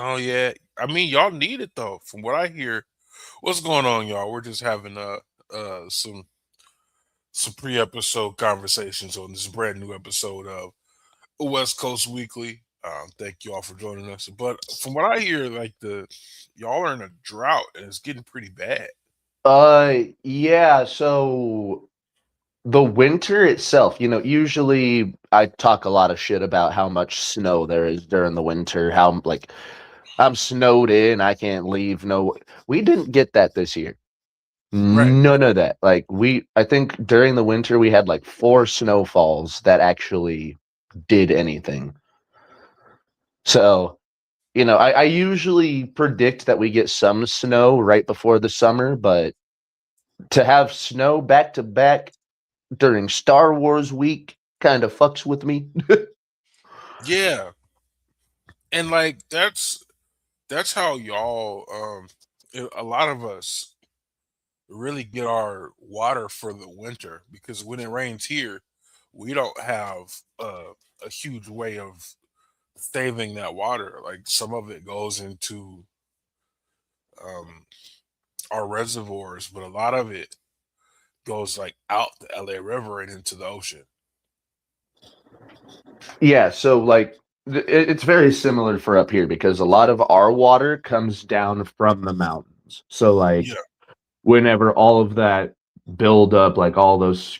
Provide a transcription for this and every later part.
Oh yeah. I mean, y'all need it though. From what I hear, what's going on, y'all? We're just having some pre-episode conversations on this brand new episode of West Coast Weekly. Thank you all for joining us. But from what I hear, like the y'all are in a drought and it's getting pretty bad. Yeah, so the winter itself, usually I talk a lot of shit about how much snow there is during the winter, how like I'm snowed in, I can't leave. No, we didn't get that this year. Right. None of that. I think during the winter we had like four snowfalls that actually did anything. So, I usually predict that we get some snow right before the summer, but to have snow back to back during Star Wars week kind of fucks with me. Yeah. And like that's how y'all a lot of us really get our water for the winter because when it rains here, we don't have a huge way of saving that water. Like some of it goes into um, our reservoirs, but a lot of it goes like out the LA River and into the ocean. Yeah, so it's very similar for up here because a lot of our water comes down from the mountains. So Yeah, whenever all of that build up, like all those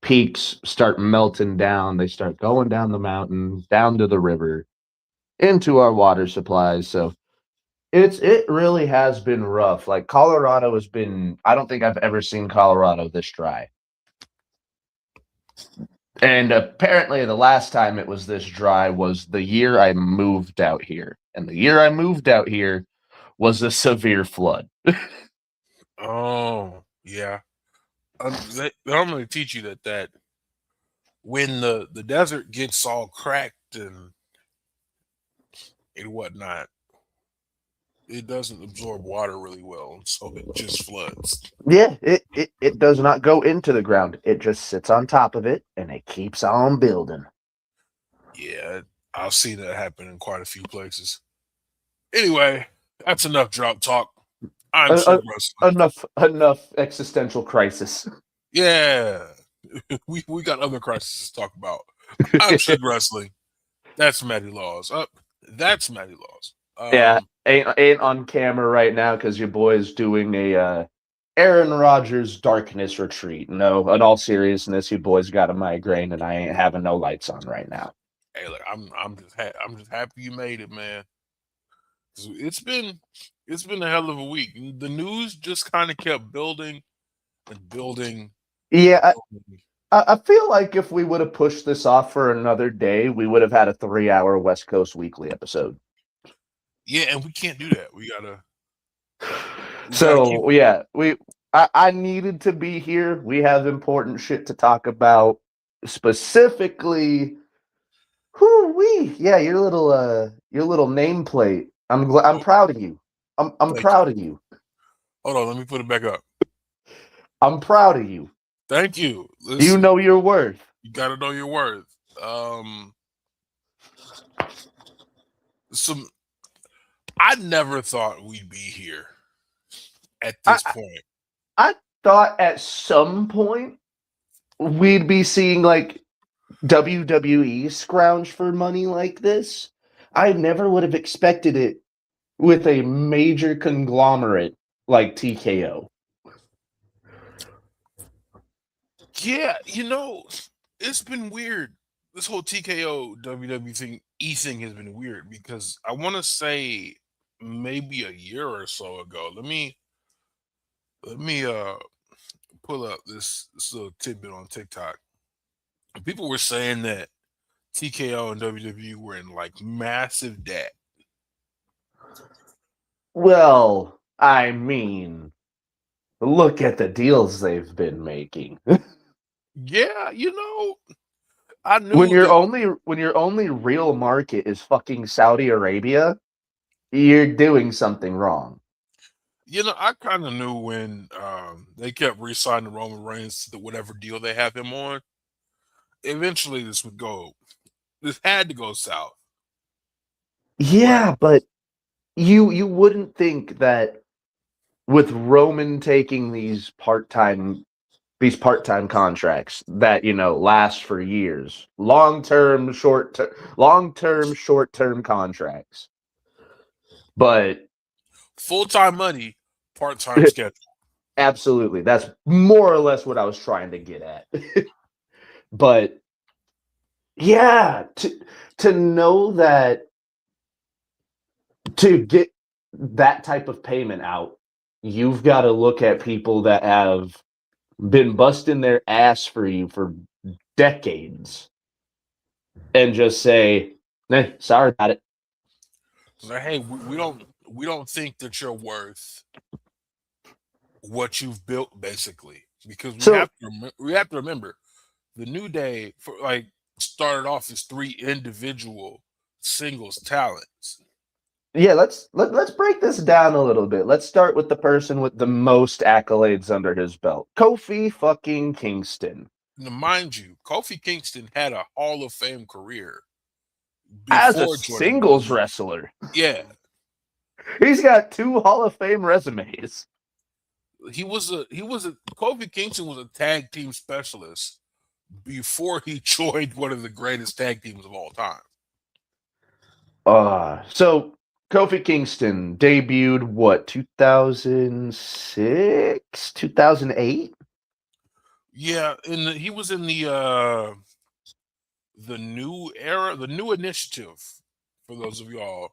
peaks start melting down, they start going down the mountain, down to the river, into our water supplies. So it really has been rough. Like Colorado has been I don't think I've ever seen Colorado this dry. And apparently the last time it was this dry was the year I moved out here. And the year I moved out here was a severe flood. oh yeah. They normally teach you that when the desert gets all cracked and whatnot, it doesn't absorb water really well, and so it just floods. Yeah, it does not go into the ground. It just sits on top of it and it keeps on building. Yeah, I've seen that happen in quite a few places. Anyway, that's enough drought talk. I'm Uh, Sid uh, Wrestling. enough existential crisis. Yeah, we got other crises to talk about. I'm Sid Wrestling. That's Matty Laws. Up. That's Matty Laws. Yeah, ain't on camera right now because your boy is doing a Aaron Rodgers darkness retreat. No, in all seriousness, your boy's got a migraine and I ain't having no lights on right now. Hey, look, I'm just happy you made it, man. It's been it's been a hell of a week. The news just kind of kept building and building and Yeah, building. I feel like if we would have pushed this off for another day, we would have had a 3 hour West Coast Weekly episode. Yeah, and we can't do that. We gotta keep So yeah, I needed to be here. We have important shit to talk about. Specifically, who we? Yeah, your little nameplate. I'm oh, proud of you. I'm thank you. proud of you. Hold on, let me put it back up. I'm proud of you. Thank you. You Listen, know your worth. you gotta know your worth. Um some I never thought we'd be here at I this point. I thought at some point we'd be seeing like WWE scrounge for money like this. I never would have expected it with a major conglomerate like TKO. Yeah, it's been weird. This whole TKO WWE thing has been weird because I want to say maybe a year or so ago. Let me pull up this little tidbit on TikTok. People were saying that TKO and WWE were in like massive debt. Well, I mean, look at the deals they've been making. Yeah, I knew that. When your only real market is fucking Saudi Arabia, you're doing something wrong. I kind of knew when they kept re-signing Roman Reigns to whatever deal they have him on. Eventually, this would go. This had to go south. But Yeah, but you wouldn't think that with Roman taking these part-time contracts that last for years, long-term short-term contracts, but Full-time money, part-time schedule. absolutely, that's more or less what I was trying to get at. But yeah, to know that, to get that type of payment out, you've got to look at people that have been busting their ass for you for decades and just say, sorry about it. Like, hey, we don't think that you're worth what you've built, basically, because So we have to remember the New Day for like started off as three individual singles talents. yeah, let's break this down a little bit. Let's start with the person with the most accolades under his belt, Kofi fucking Kingston. Now, mind you, Kofi Kingston had a Hall of Fame career As a before joining singles WWE. wrestler, Yeah, he's got 2 Hall of Fame resumes. he was a Kofi Kingston was a tag team specialist before he joined one of the greatest tag teams of all time. So Kofi Kingston debuted what, 2006, 2008? Yeah, he was in the new era, the new initiative. For those of y'all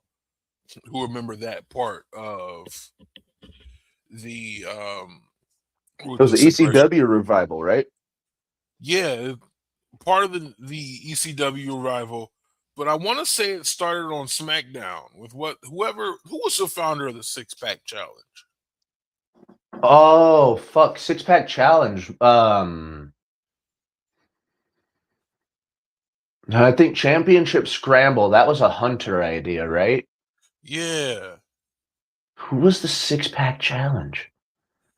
who remember that part of the It with was the the separation. ECW revival, right? Yeah, part of the ECW rival, but I want to say it started on SmackDown with who was the founder of the Six Pack Challenge. Oh, fuck. Six Pack Challenge. I think Championship Scramble, that was a Hunter idea, right? Yeah, Who was the Six Pack Challenge?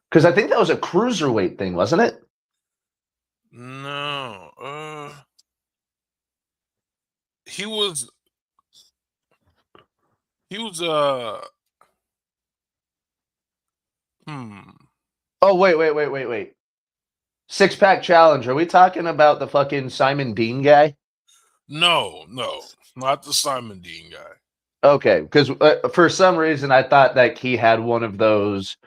Because I think that was a cruiserweight thing, wasn't it? no, he was he was hmm Oh, wait. Six Pack Challenge. Are we talking about the fucking Simon Dean guy? no, not the Simon Dean guy. Okay, because for some reason I thought that he had one of those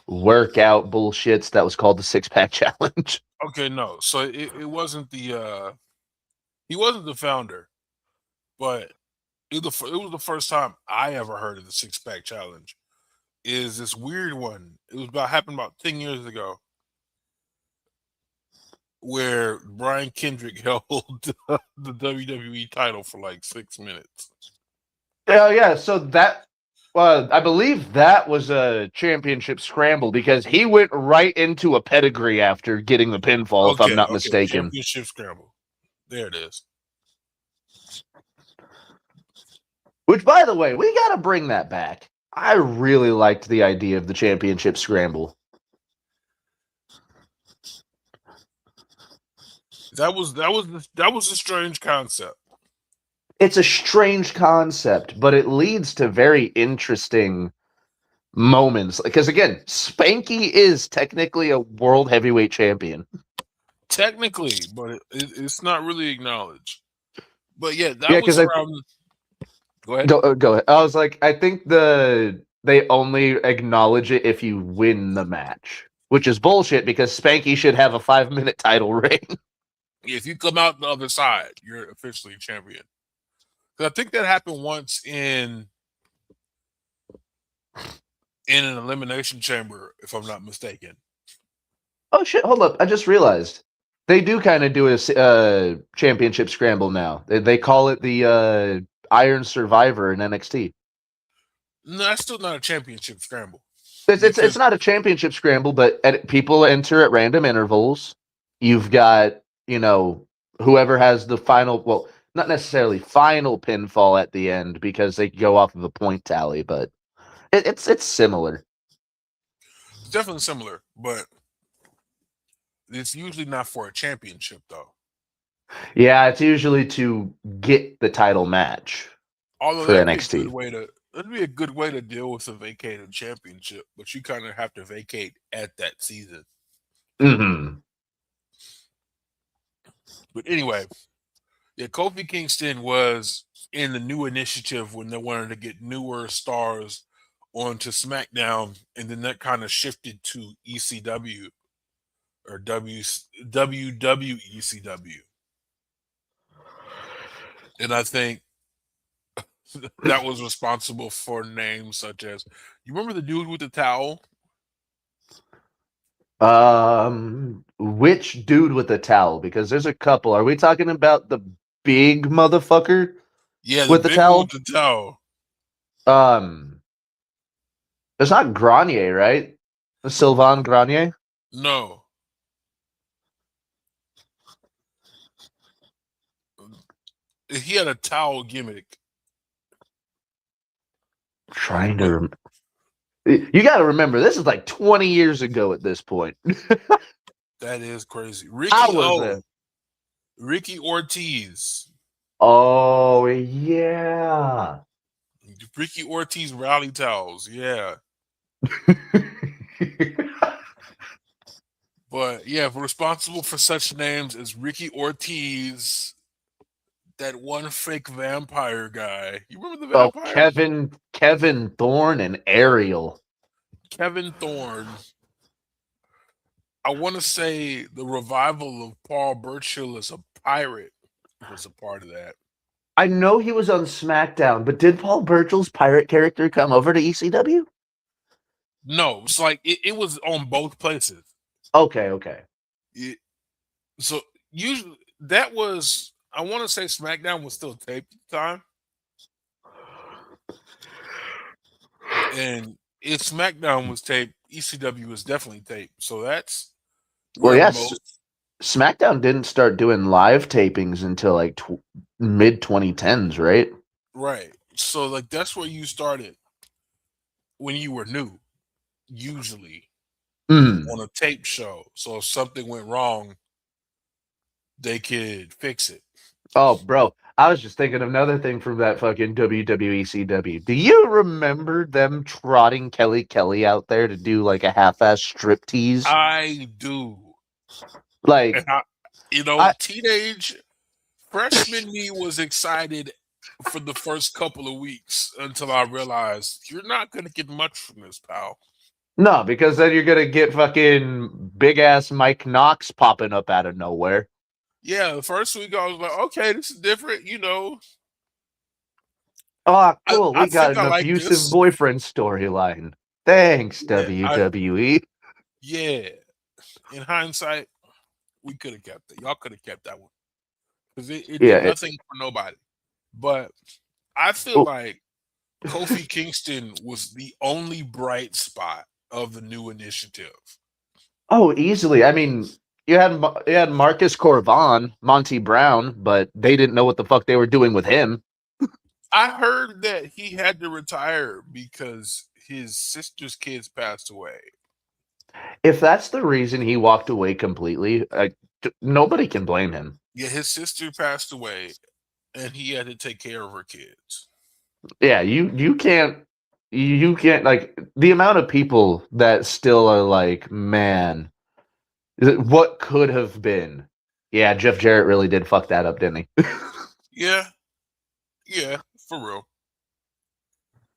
workout bullshits that was called the Six Pack Challenge. Okay, no, so it wasn't he wasn't the founder, but it was the first time I ever heard of the Six Pack Challenge. Is this weird one? It was about happened about 10 years ago, where Brian Kendrick held the WWE title for like 6 minutes. Oh yeah, so that I believe that was a championship scramble because he went right into a pedigree after getting the pinfall, if I'm not Okay, mistaken. Championship Scramble. There it is. Which, by the way, we gotta bring that back. I really liked the idea of the championship scramble. That was a strange concept. It's a strange concept, but it leads to very interesting moments. Because again, Spanky is technically a world heavyweight champion. Technically, but it's not really acknowledged. But yeah, that Yeah, was because I around. Go ahead. go ahead. I was like, I think they only acknowledge it if you win the match, which is bullshit because Spanky should have a 5-minute title reign. If you come out the other side, you're officially champion. 'Cause I think that happened once in an elimination chamber, if I'm not mistaken. Oh shit! Hold up, I just realized they do kind of do a championship scramble now. They call it the Iron Survivor in NXT. No, that's still not a championship scramble It's because not a championship scramble, but people enter at random intervals. You've got whoever has the final. Well, not necessarily final pinfall at the end because they go off of a point tally, but it's similar. it's definitely similar, but it's usually not for a championship though. Yeah, it's usually to get the title match Although for that'd be a good NXT. way to That'd be a good way to deal with a vacated championship, but you kind of have to vacate at that season. Hmm. But anyway, yeah, Kofi Kingston was in the new initiative when they wanted to get newer stars onto SmackDown, and then that kind of shifted to ECW or WWECW, and I think that was responsible for names such as you remember the dude with the towel? Which dude with the towel? Because there's a couple. Are we talking about the big motherfucker Yeah, the with the big one with towel? the towel. Um, it's not Grenier, right? Sylvain Grenier. No, he had a towel gimmick, Trying to. but You got to remember, this is like 20 years ago at this point. that is crazy. I Ricky was O, a. Ricky Ortiz. Oh yeah. Ricky Ortiz rally towels, yeah. But yeah, responsible for such names as Ricky Ortiz, that one fake vampire guy. You remember the Oh, vampire? Kevin Thorne and Ariel. Kevin Thorne. I want to say the revival of Paul Burchill as a pirate was a part of that. I know he was on SmackDown, but did Paul Burchill's pirate character come over to ECW? No, it's like it was on both places. Okay, okay. It, so usually that was I want to say SmackDown was still taped at the time, and if SmackDown was taped, ECW was definitely taped. So that's Well, where yes, most SmackDown didn't start doing live tapings until like mid 2010s, right? right. So like that's where you started when you were new, usually Mm. on a tape show. So if something went wrong, they could fix it. Oh, bro, I was just thinking of another thing from that fucking WWECW. Do you remember them trotting Kelly Kelly out there to do like a half-ass strip tease? I do. And Like, I teenage freshman me was excited for the first couple of weeks until I realized you're not going to get much from this, pal. no, because then you're gonna get fucking big ass Mike Knox popping up out of nowhere. Yeah, the first week I was like, okay, this is different. Oh, I, cool. I We got think an I like abusive this. boyfriend storyline. Thanks, Yeah, WWE. yeah. In hindsight, we could have kept it. Y'all could have kept that one because it Yeah. did nothing for nobody. But I feel Oh, like Kofi Kingston was the only bright spot of the new initiative. oh, easily. I mean, you had Marcus Corvan, Monty Brown, but they didn't know what the fuck they were doing with him. I heard that he had to retire because his sister's kids passed away. If that's the reason he walked away completely, nobody can blame him. Yeah, his sister passed away and he had to take care of her kids. Yeah, you can't like the amount of people that still are like, man, what could have been? Yeah, Jeff Jarrett really did fuck that up, didn't he? Yeah, yeah, for real.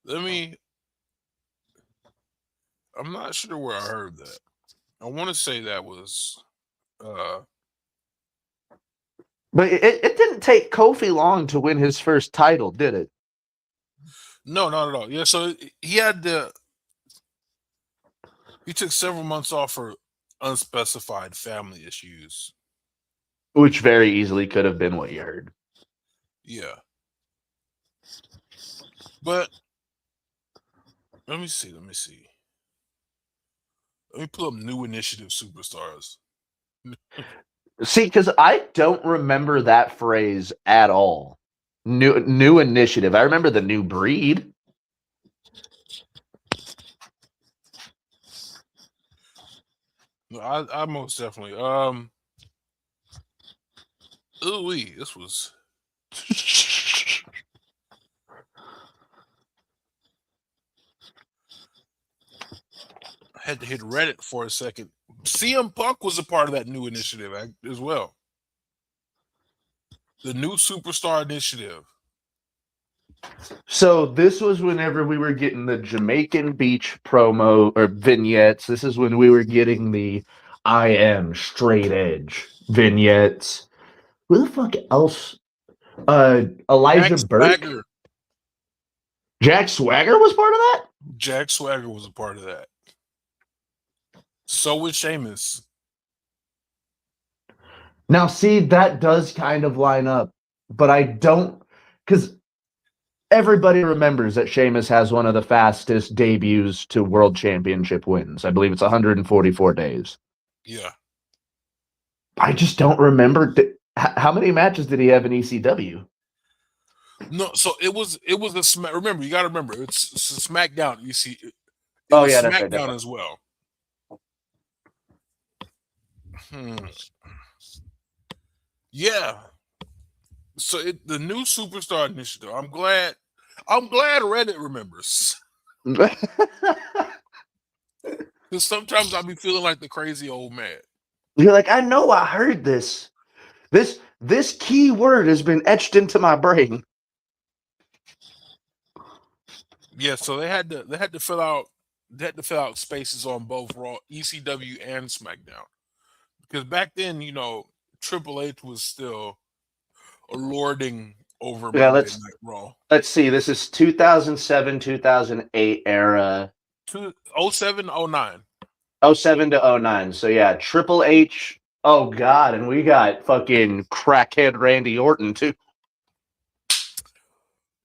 Let me I'm not sure where I heard that. I want to say that was uh But it didn't take Kofi long to win his first title, did it? no, not at all. Yeah, so he took several months off for unspecified family issues. Which very easily could have been what you heard. Yeah. But let me see. Let me pull up new initiative superstars. See, because I don't remember that phrase at all. New initiative. I remember the new breed. No, I most definitely this was had to hit Reddit for a second. CM Punk was a part of that new initiative as well. The new Superstar Initiative. So this was whenever we were getting the Jamaican Beach promo or vignettes. This is when we were getting the I am straight edge vignettes. Who the fuck else? Elijah Jack Burke? Swagger. Jack Swagger was part of that? Jack Swagger was a part of that. So was Sheamus. Now, see, that does kind of line up, but I don't, because everybody remembers that Sheamus has one of the fastest debuts to World Championship wins. I believe it's 144 days. Yeah. I just don't remember. How many matches did he have in ECW? No, so it was a smack. Remember, you got to remember, it's a SmackDown. You see, it Oh was yeah, SmackDown that's right. as well. Yeah. So the new Superstar Initiative. I'm glad Reddit remembers. Because sometimes I'll be feeling like the crazy old man. You're like, I know I heard this. This key word has been etched into my brain. Yeah, so they had to fill out spaces on both Raw, ECW, and SmackDown. Because back then, Triple H was still lording over Yeah, Monday Night Raw. Let's see. This is 2007, 2008 era. 07, 09. 07 to 09. So yeah, Triple H. Oh God, and we got fucking crackhead Randy Orton too.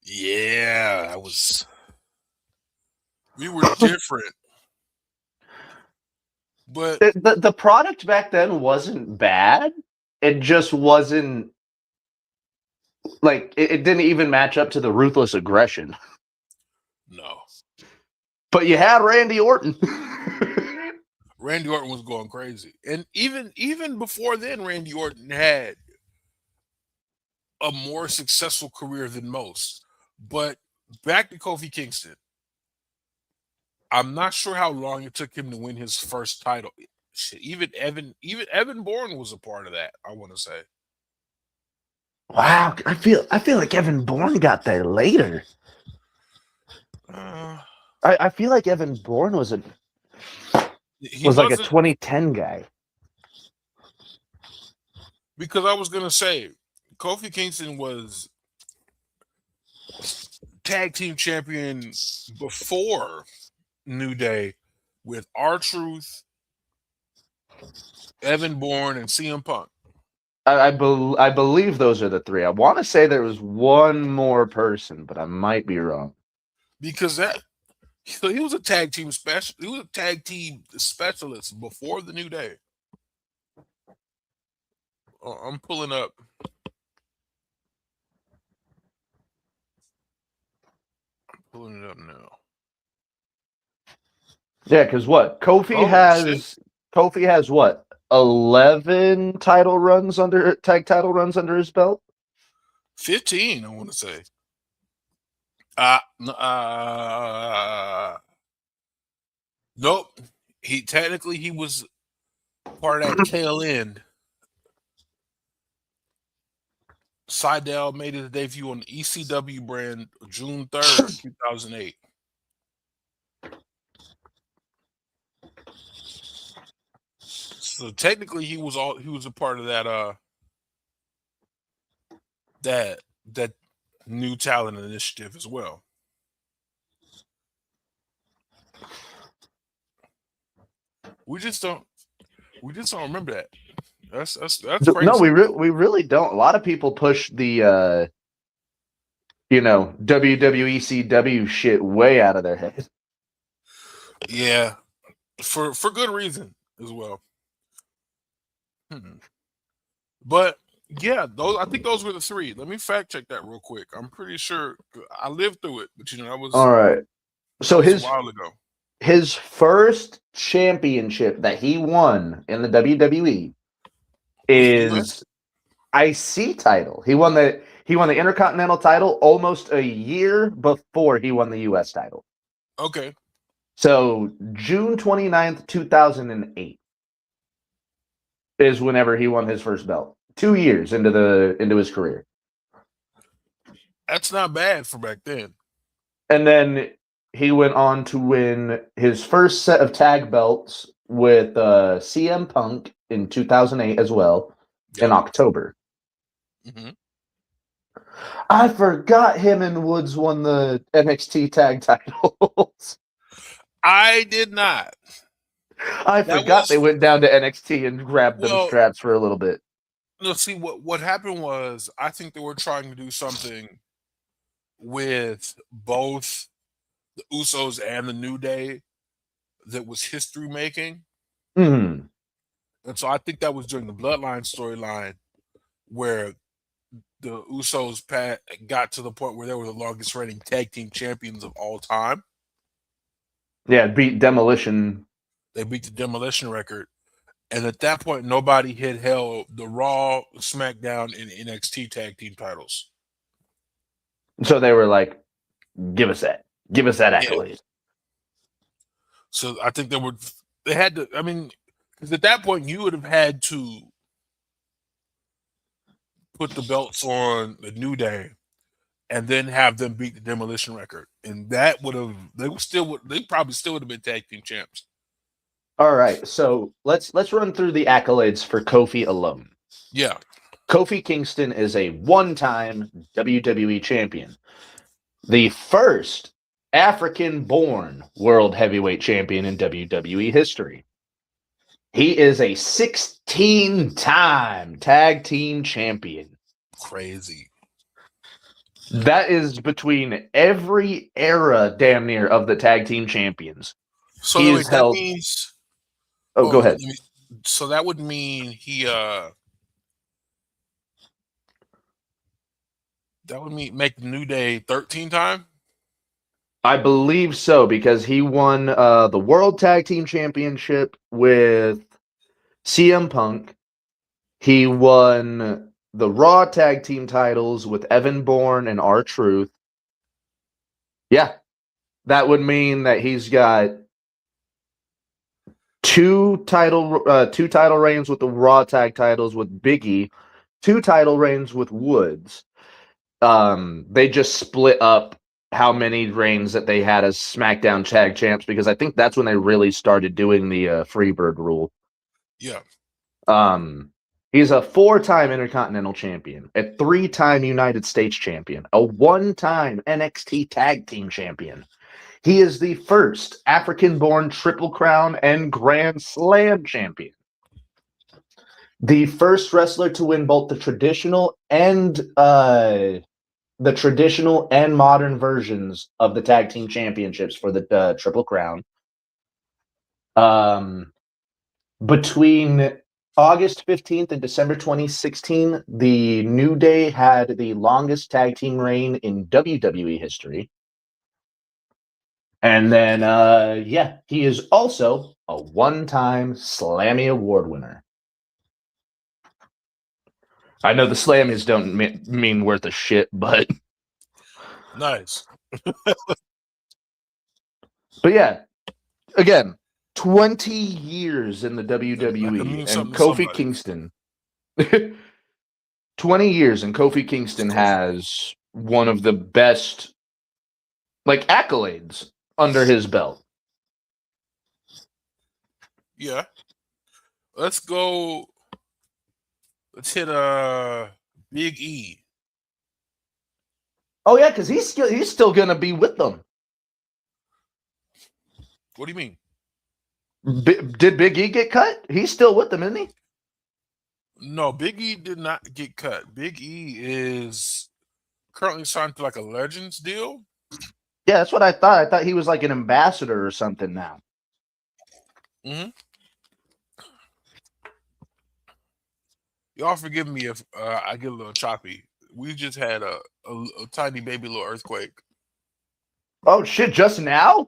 Yeah, we were different. But the product back then wasn't bad. It just wasn't like it didn't even match up to the ruthless aggression. No. But you had Randy Orton. Randy Orton was going crazy. And even before then, Randy Orton had a more successful career than most. But back to Kofi Kingston. I'm not sure how long it took him to win his first title. Shit, even Evan Bourne was a part of that, I want to say. Wow, I feel like Evan Bourne got there later. I feel like Evan Bourne was like a 2010 guy. Because I was gonna say, Kofi Kingston was tag team champion before New Day with R-Truth, Evan Bourne, and CM Punk. I believe those are the three. I want to say there was one more person, but I might be wrong. Because he was a tag team specialist before the New Day. I'm pulling up. I'm pulling it up now. Yeah, because what Kofi has what 11 tag title runs under his belt. 15, I want to say. Nope. He was part of that tail end. Seidel made his debut on the ECW brand June 3rd, 2008. So technically he was a part of that new talent initiative as well. We just don't remember that. That's crazy. No, we really don't. A lot of people push the WWE CW shit way out of their head. Yeah, for good reason as well. But yeah, I think those were the three. Let me fact check that real quick. I'm pretty sure I lived through it, but that was all right. So a while ago. His first championship that he won in the WWE is IC title. He won the Intercontinental title almost a year before he won the US title. Okay. So June 29th, 2008 is whenever he won his first belt. 2 years into his career. That's not bad for back then. And then he went on to win his first set of tag belts with CM Punk in 2008 as well in Yep. October. Hmm. I forgot him and Woods won the NXT tag titles. I did not. I That forgot they was went down to NXT and grabbed them well. straps for a little bit. No, see what happened was I think they were trying to do something with both the Usos and the New Day that was history making, Mm. and so I think that was during the Bloodline storyline where the Usos got to the point where they were the longest reigning tag team champions of all time. Yeah, beat Demolition. They beat the Demolition record. And at that point, nobody had held the Raw, SmackDown, and NXT tag team titles. So they were like, give us that. Give us that Yeah. accolade. So I think they had to, I mean, because at that point, you would have had to put the belts on the New Day and then have them beat the Demolition record. And that would have, they probably still would have been tag team champs. All right, so let's run through the accolades for Kofi alone. Yeah. Kofi Kingston is a one-time WWE champion, the first African-born world heavyweight champion in WWE history. He is a 16-time tag team champion. Crazy. That is between every era, damn near, of the tag team champions. So He no, is wait, that held. means, Oh, oh, go ahead. so that would mean that would mean make the New Day 13 time? I believe so because he won the World Tag Team Championship with CM Punk. He won the Raw Tag Team titles with Evan Bourne and R-Truth. Yeah, that would mean that he's got two title reigns with the Raw Tag titles with Biggie, two title reigns with Woods. They just split up how many reigns that they had as SmackDown Tag Champs because I think that's when they really started doing the Freebird rule. Yeah. Um, he's a four-time Intercontinental Champion, a three-time United States Champion, a one-time NXT Tag Team Champion. He is the first African-born Triple Crown and Grand Slam champion. The first wrestler to win both the traditional and modern versions of the tag team championships for the Triple Crown. Between August 15th and December 2016, the New Day had the longest tag team reign in WWE history. And then, he is also a one-time Slammy Award winner. I know the Slammies don't mean worth a shit, but Nice. but yeah, again, 20 years in the That could WWE mean and something to Kofi somebody. Kingston. 20 years and Kofi Kingston has one of the best accolades under his belt. Yeah. Let's go. Let's hit Big E. Oh yeah, because he's still gonna be with them. What do you mean? Did Big E get cut? He's still with them, isn't he? No, Big E did not get cut. Big E is currently signed to like a Legends deal. Yeah, that's what I thought. I thought he was like an ambassador or something now. Mm-hmm. Y'all forgive me if I get a little choppy. We just had a tiny baby little earthquake. Oh shit! Just now?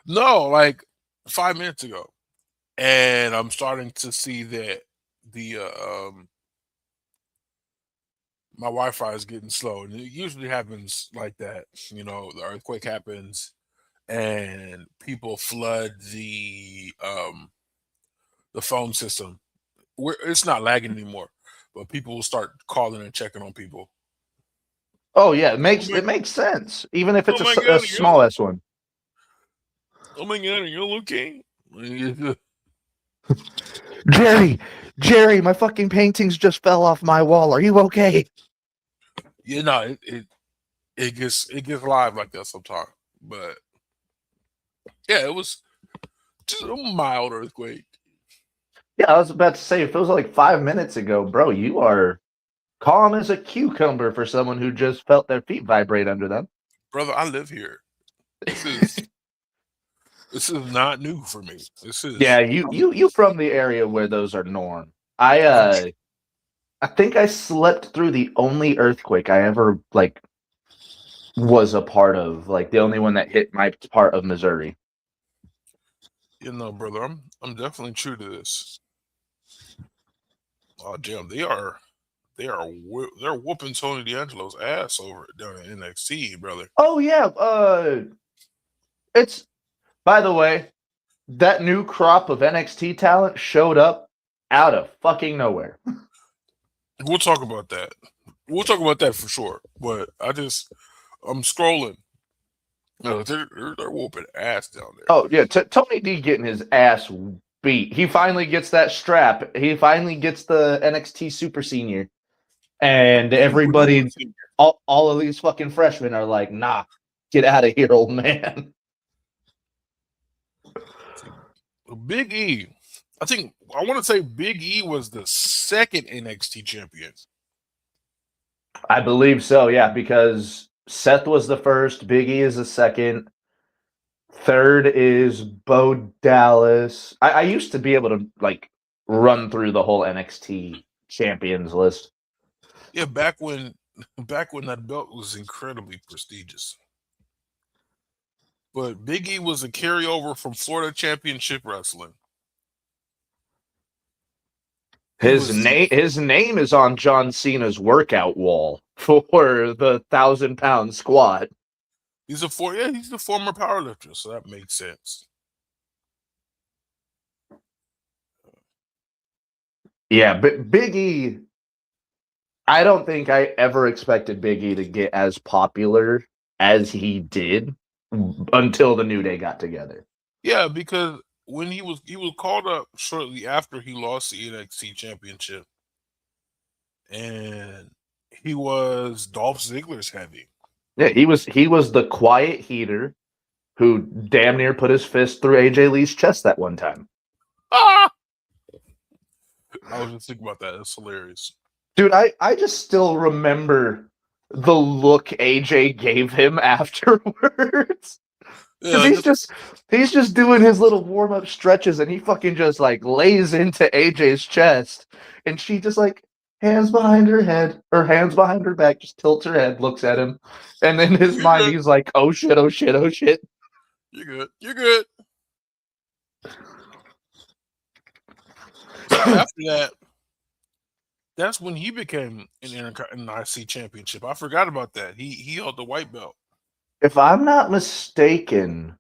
No, like 5 minutes ago, and I'm starting to see that the my Wi-Fi is getting slow, and it usually happens like that. You know, the earthquake happens, and people flood the phone system. It's not lagging anymore, but people will start calling and checking on people. Oh yeah, Oh it makes sense, even if oh it's my a god, small S one. oh my god, you're okay. Jerry, my fucking paintings just fell off my wall. Are you okay? Yeah, no, it gets live like that sometimes. But yeah, it was just a mild earthquake. Yeah, I was about to say, if it was like 5 minutes ago, bro, you are calm as a cucumber for someone who just felt their feet vibrate under them. Brother, I live here. This is this is not new for me. Yeah, you from the area where those are norm. I I'm uh I think I slept through the only earthquake I ever like was a part of, like the only one that hit my part of Missouri. brother, I'm definitely true to this. Oh damn, they're whooping Tony D'Angelo's ass over it down in NXT, brother. Oh yeah, it's by the way, that new crop of NXT talent showed up out of fucking nowhere. We'll talk about that. We'll talk about that for sure. But I'm scrolling. No, they're whooping ass down there. Oh yeah, Tony D getting his ass beat. He finally gets that strap. He finally gets the NXT Super Senior, and Super duper everybody, senior. all of these fucking freshmen are like, "Nah, get out of here, old man." Big E. I want to say Big E was the second NXT champion. I believe so. Yeah, because Seth was the first. Big E is the second. Third is Bo Dallas. I used to be able to like run through the whole NXT champions list. Yeah, back when that belt was incredibly prestigious. But Big E was a carryover from Florida Championship Wrestling. He was His name is on John Cena's workout wall for the 1,000-pound squat. he's the former powerlifter, so that makes sense. Yeah, but Big E, I don't think I ever expected Big E to get as popular as he did until the New Day got together. Yeah, because when he was called up shortly after he lost the NXT championship, and he was Dolph Ziggler's heavy. Yeah, he was the quiet heater who damn near put his fist through AJ Lee's chest that one time. Ah! I was just thinking about that. That's hilarious. Dude, I just still remember the look AJ gave him afterwards. Yeah, Because he's just doing his little warm up stretches and he fucking just like lays into AJ's chest and she just like hands behind her head or hands behind her back, just tilts her head, looks at him, and in his you're mind good. he's like, oh shit, oh shit, oh shit. You're good. You're good. So after that, that's when he became an IC championship. I forgot about that. He held the white belt. If I'm not mistaken,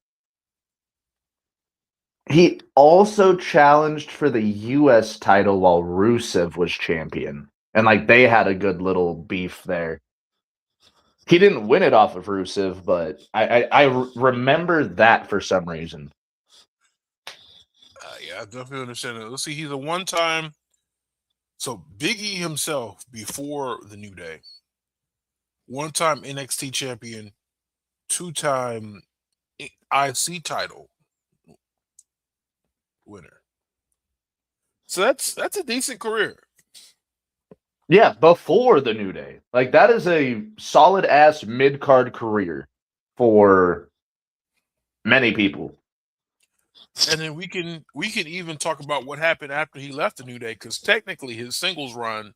he also challenged for the US title while Rusev was champion. And like they had a good little beef there. He didn't win it off of Rusev, but I remember that for some reason. Yeah, I definitely understand it. Let's see. He's a one-time. So Big E himself before the New Day, one-time NXT champion, two-time IC title winner. So that's a decent career. Yeah, before the New Day. Like that is a solid ass mid card career for many people. And then we can even talk about what happened after he left the New Day, because technically his singles run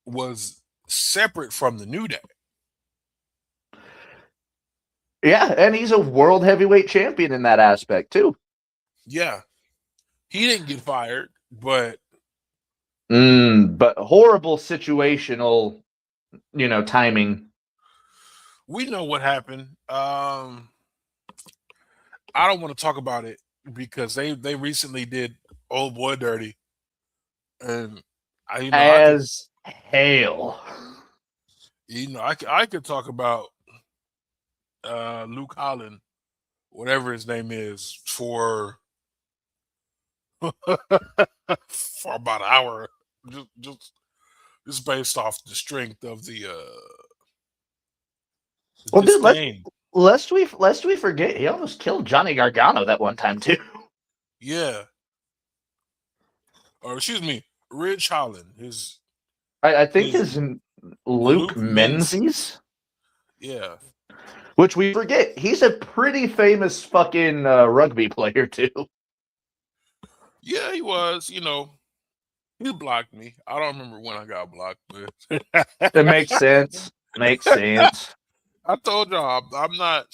was separate from the New Day. Yeah, and he's a world heavyweight champion in that aspect too. Yeah, he didn't get fired, but But horrible situational, timing. we know what happened. I don't want to talk about it because they recently did Old Boy Dirty, and I could As hell. I could talk about Luke Holland, whatever his name is, for for about an hour, just just just based off the strength of the Well, dude, disdain. lest we forget, he almost killed Johnny Gargano that one time too. Yeah, or excuse me, Ridge Holland, I think his his Luke Luke Menzies. Menzies, Yeah, which we forget, he's a pretty famous fucking rugby player too. yeah, he was. He blocked me. I don't remember when I got blocked, but It makes sense. Makes sense. I told y'all I'm not.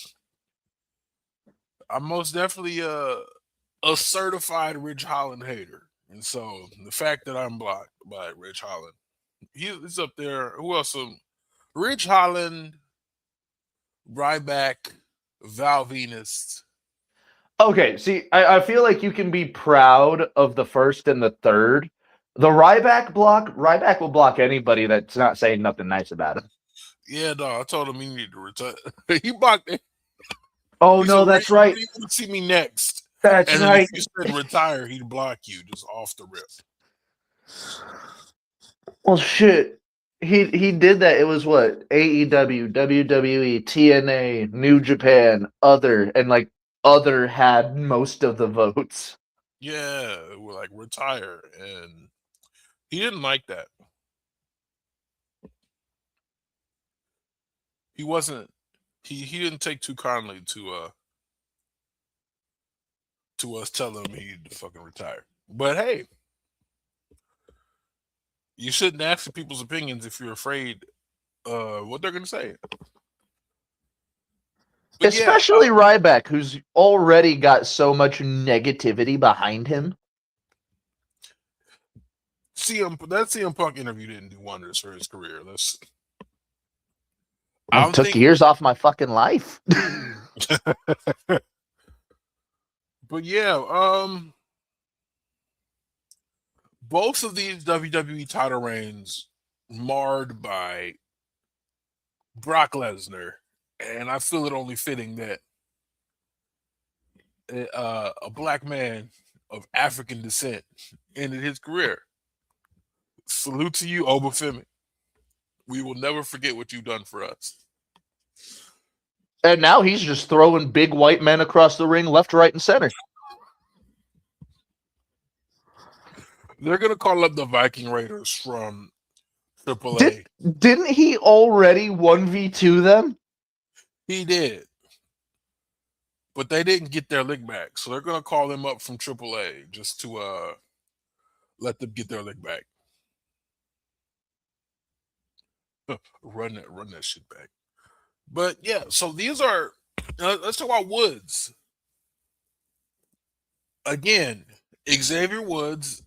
I'm most definitely a certified Ridge Holland hater, and so the fact that I'm blocked by Ridge Holland, he's up there. Who else? Ridge Holland, Ryback, Val Venus. Okay, see, I feel like you can be proud of the first and the third. The Ryback will block anybody that's not saying nothing nice about him. Yeah, no, I told him he needed to retire. He blocked me. Oh He said, no, that's right. where do you want to see me next? That's And then if right. you said retire, he'd block you just off the rip. Well, shit. He did that. It was what? AEW, WWE, TNA, New Japan, other, and like other had most of the votes. Yeah, we're like retire, and he didn't like that. He wasn't. He didn't take too kindly to us telling him he needed to fucking retire. But hey, you shouldn't ask people's opinions if you're afraid what they're gonna say. But yeah, Especially Ryback, who's already got so much negativity behind him. that CM Punk interview didn't do wonders for his career. I Well, don't took think. years off my fucking life. But yeah, both of these WWE title reigns marred by Brock Lesnar, and I feel it only fitting that a black man of African descent ended his career. Salute to you, Obafemi. We will never forget what you've done for us. And now he's just throwing big white men across the ring, left, right, and center. They're gonna call up the Viking Raiders from AAA. Didn't he already 1v2 them? He did, but they didn't get their lick back, so they're gonna call them up from AAA just to let them get their lick back. run that shit back. But yeah, so these are. Let's talk about Woods again. Xavier Woods.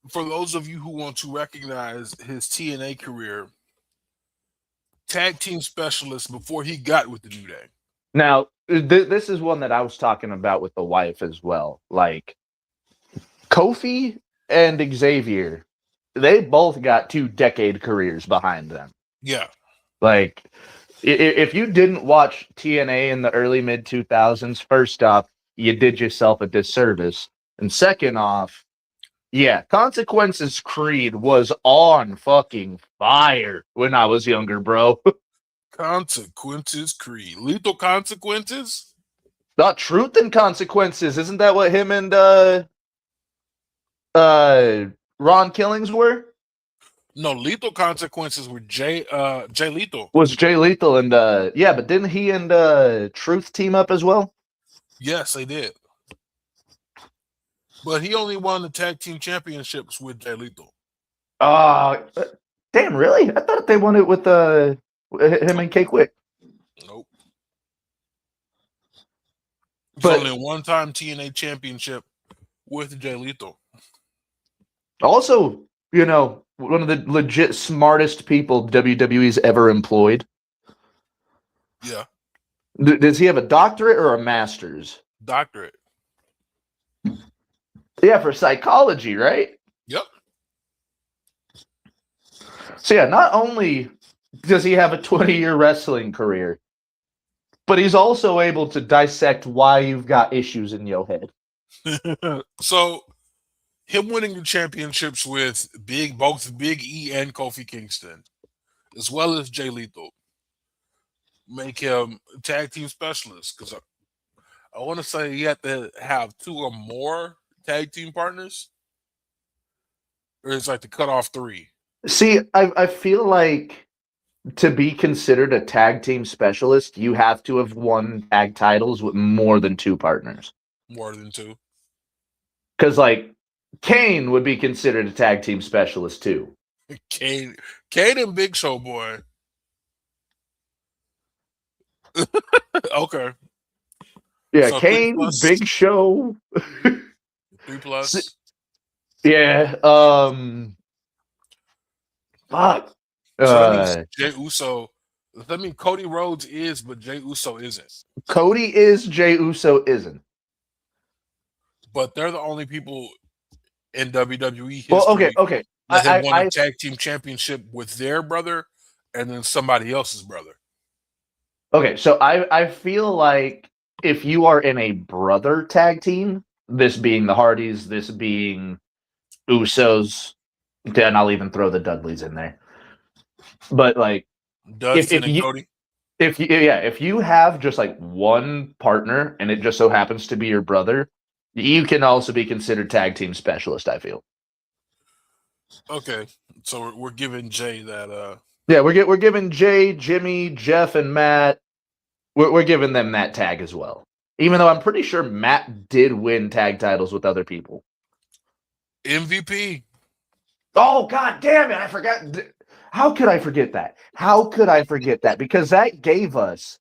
For those of you who want to recognize his TNA career, tag team specialist before he got with the New Day. Now, this is one that I was talking about with the wife as well. Like, Kofi and Xavier, they both got 2-decade careers behind them. Yeah. Like, if you didn't watch TNA in the early mid 2000s, first off, you did yourself a disservice. And second off, yeah, Consequences Creed was on fucking fire when I was younger, bro. Consequences Creed. Lethal Consequences? Not Truth and Consequences. Isn't that what him and Ron Killings were? No, Lethal Consequences were Jay Lethal. Was Jay Lethal and yeah, but didn't he and Truth team up as well? Yes, they did. But he only won the tag team championships with Jay Lethal. Damn, really? I thought they won it with him and K Quick. Nope. But only a one-time TNA championship with Jay Lethal. Also, you know, one of the legit smartest people WWE's ever employed. Yeah. Does he have a doctorate or a master's? Doctorate. Yeah, for psychology, right? Yep. So yeah, not only does he have a 20-year wrestling career, but he's also able to dissect why you've got issues in your head. So him winning the championships with both Big E and Kofi Kingston, as well as Jay Lethal, make him tag team specialist. Because I want to say you have to have two or more tag team partners, or it's like the cut off three. See, I feel like to be considered a tag team specialist, you have to have won tag titles with more than two partners. More than two. Because, like, Kane would be considered a tag team specialist, too. Kane and Big Show, boy. Okay. Yeah, So Kane, Big Show. 3+. Yeah, fuck. So that means Jay Uso. That means Cody Rhodes is, but Jay Uso isn't. Cody is, Jay Uso isn't. But they're the only people in WWE history Well, okay. that have won a tag team championship with their brother and then somebody else's brother. Okay, so I feel like if you are in a brother tag team, this being the Hardys, this being Usos, then I'll even throw the Dudleys in there. But like, Dustin and Cody. If you have just like one partner and it just so happens to be your brother, you can also be considered tag team specialist, I feel. Okay, so we're giving Jay that. Yeah, we're giving Jay, Jimmy, Jeff, and Matt. We're giving them that tag as well. Even though I'm pretty sure Matt did win tag titles with other people. MVP. Oh, god damn it! I forgot. How could I forget that? How could I forget that? Because that gave us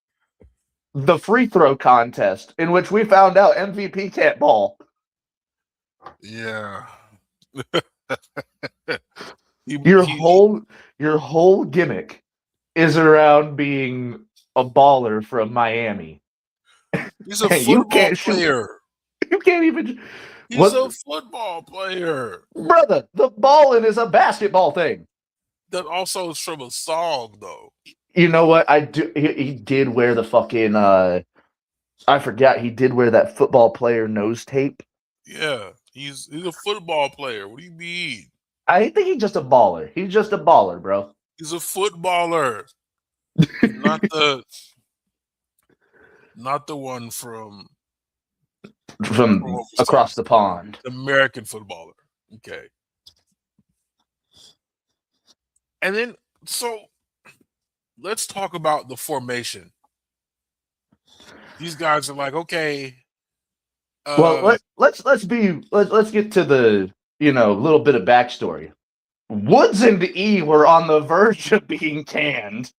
the free throw contest in which we found out MVP can't ball. Yeah. Your whole gimmick is around being a baller from Miami. He's a football player. You can't even. He's a football player. Brother, the balling is a basketball thing. That also is from a song, though. You know what? He did wear the fucking. I forgot he did wear that football player nose tape. Yeah, he's a football player. What do you mean? I think he's just a baller. He's just a baller, bro. He's a footballer. not the one from across the pond. The American footballer. Okay. And then, so let's talk about the formation. These guys are like, okay. Well, let's get to the little bit of backstory. Woods and E were on the verge of being canned.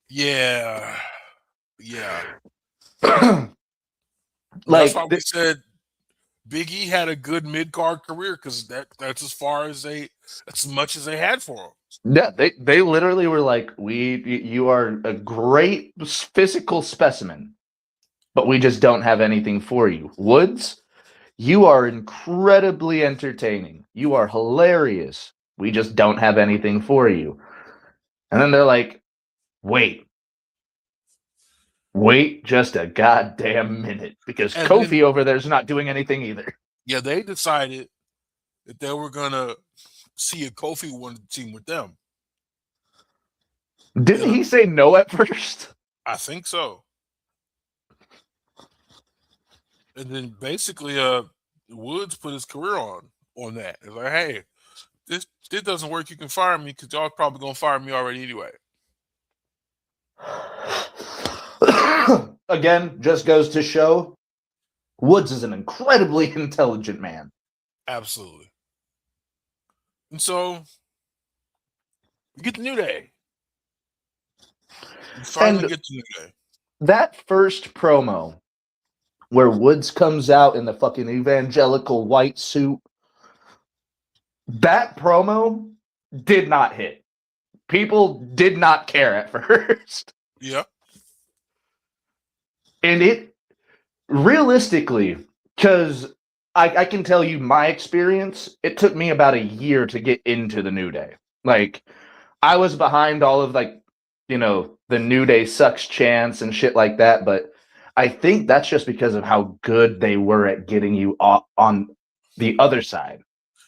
Yeah. Like, that's why we said Big E had a good mid-card career because that's as much as they had for him. Yeah, they literally were like, you are a great physical specimen, but we just don't have anything for you. Woods, you are incredibly entertaining. You are hilarious. We just don't have anything for you. And then they're like, wait just a goddamn minute, because Kofi over there's not doing anything either. Yeah, they decided that they were going to see if Kofi wanted to team with them. Didn't he say no at first? I think so. And then basically Woods put his career on that. It's like, hey, this doesn't work, you can fire me because y'all probably going to fire me already anyway. Again, just goes to show Woods is an incredibly intelligent man. Absolutely. And so you get the New Day. You finally get the New Day. That first promo where Woods comes out in the fucking evangelical white suit, that promo did not hit. People did not care at first. Yeah. And Realistically, because I can tell you my experience, it took me about a year to get into the New Day. Like, I was behind all of, like, the New Day sucks chants and shit like that, but I think that's just because of how good they were at getting you on the other side.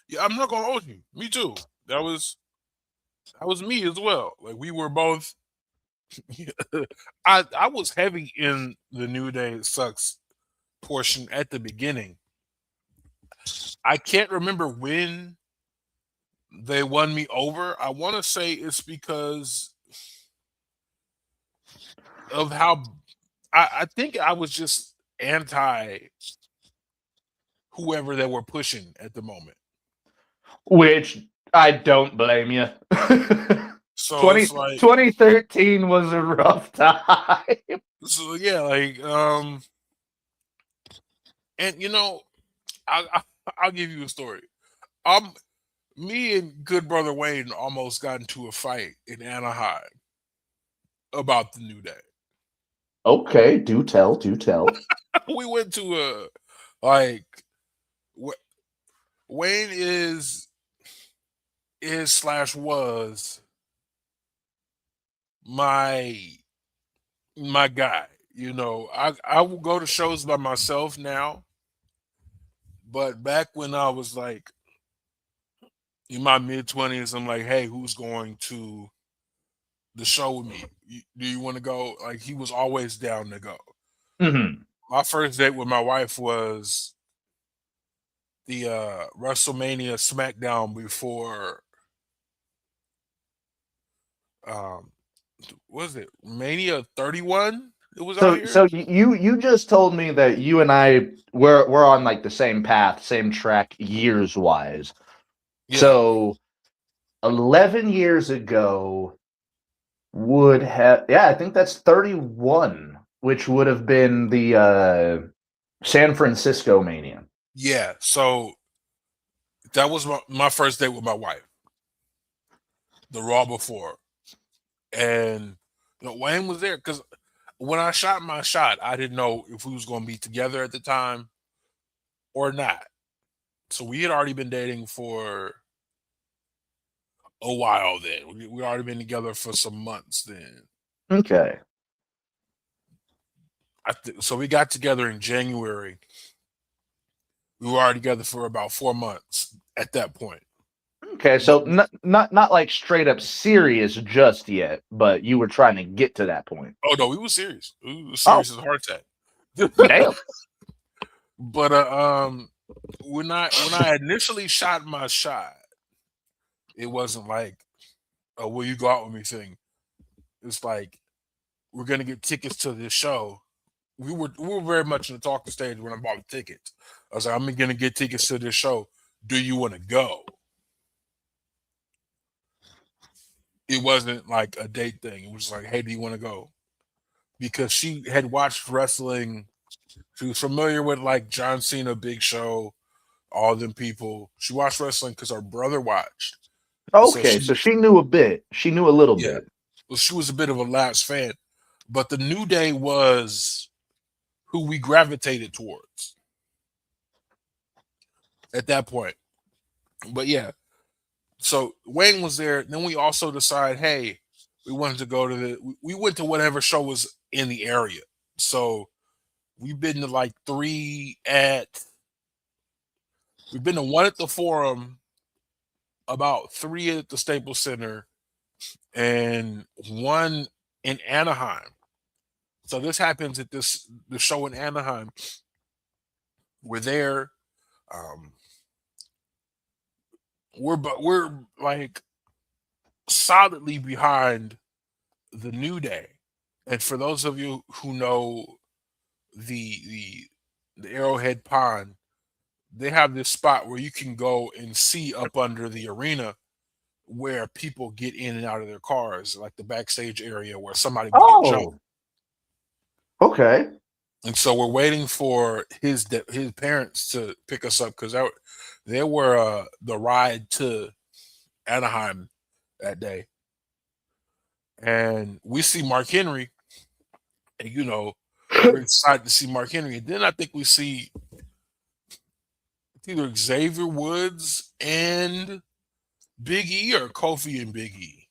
Yeah, I'm not gonna hold you. Me too. That was me as well. Like we were both. I was heavy in the New Day sucks portion at the beginning. I can't remember when they won me over. I want to say it's because of how I think I was just anti whoever they were pushing at the moment. Which I don't blame you. So it's 20, like 2013 was a rough time. so yeah, like and I'll give you a story. Um Me and good brother Wayne almost got into a fight in Anaheim about the New Day. Okay, do tell, do tell. We went to a like Wa- Wayne is slash was my my guy. I will go to shows by myself now, but back when I was like in my mid 20s, I'm like, hey, who's going to the show with me? Do you want to go? Like he was always down to go. Hmm. My first date with my wife was the WrestleMania SmackDown before um was it Mania 31? It was out So here. you just told me that you and I we're on like the same path, same track years wise. Yeah. So 11 years ago would have, yeah, I think that's 31, which would have been the San Francisco Mania. Yeah. So that was my first date with my wife, the Raw before. And Wayne was there because when I shot my shot, I didn't know if we was gonna be together at the time or not. So we had already been dating for a while then. We already been together for some months then. Okay. So we got together in January. We were already together for about 4 months at that point. Okay, But so not like straight up serious just yet, but you were trying to get to that point. oh no, we were serious. We were Oh, serious as a heart attack. damn. But when I initially shot my shot, it wasn't like a "will you go out with me" thing. It's like we're gonna get tickets to this show. We were very much in the talking stage when I bought the tickets. I was like, I'm gonna get tickets to this show. Do you want to go? It wasn't like a date thing. It was like, hey, do you want to go? Because she had watched wrestling. She was familiar with like John Cena, Big Show, all them people. She watched wrestling because her brother watched. So Okay, so she, she knew a bit. She knew a little yeah, bit. well, she was a bit of a lapsed fan. But the New Day was who we gravitated towards at that point. But yeah, so Wayne was there. Then we also decided, hey, we wanted to go to we went to whatever show was in the area. So we've been to like we've been to one at the Forum, about three at the Staples Center, and one in Anaheim. So this happens at the show in Anaheim. We're there. Um, we're like solidly behind the New Day. And for those of you who know the the the Arrowhead Pond, they have this spot where you can go and see up under the arena where people get in and out of their cars, like the backstage area where somebody would get jumped. Oh, okay. And so we're waiting for his parents to pick us up because they were the ride to Anaheim that day, and we see Mark Henry, and we're excited to see Mark Henry. And then I think we see either Xavier Woods and Big E or Kofi and Big E.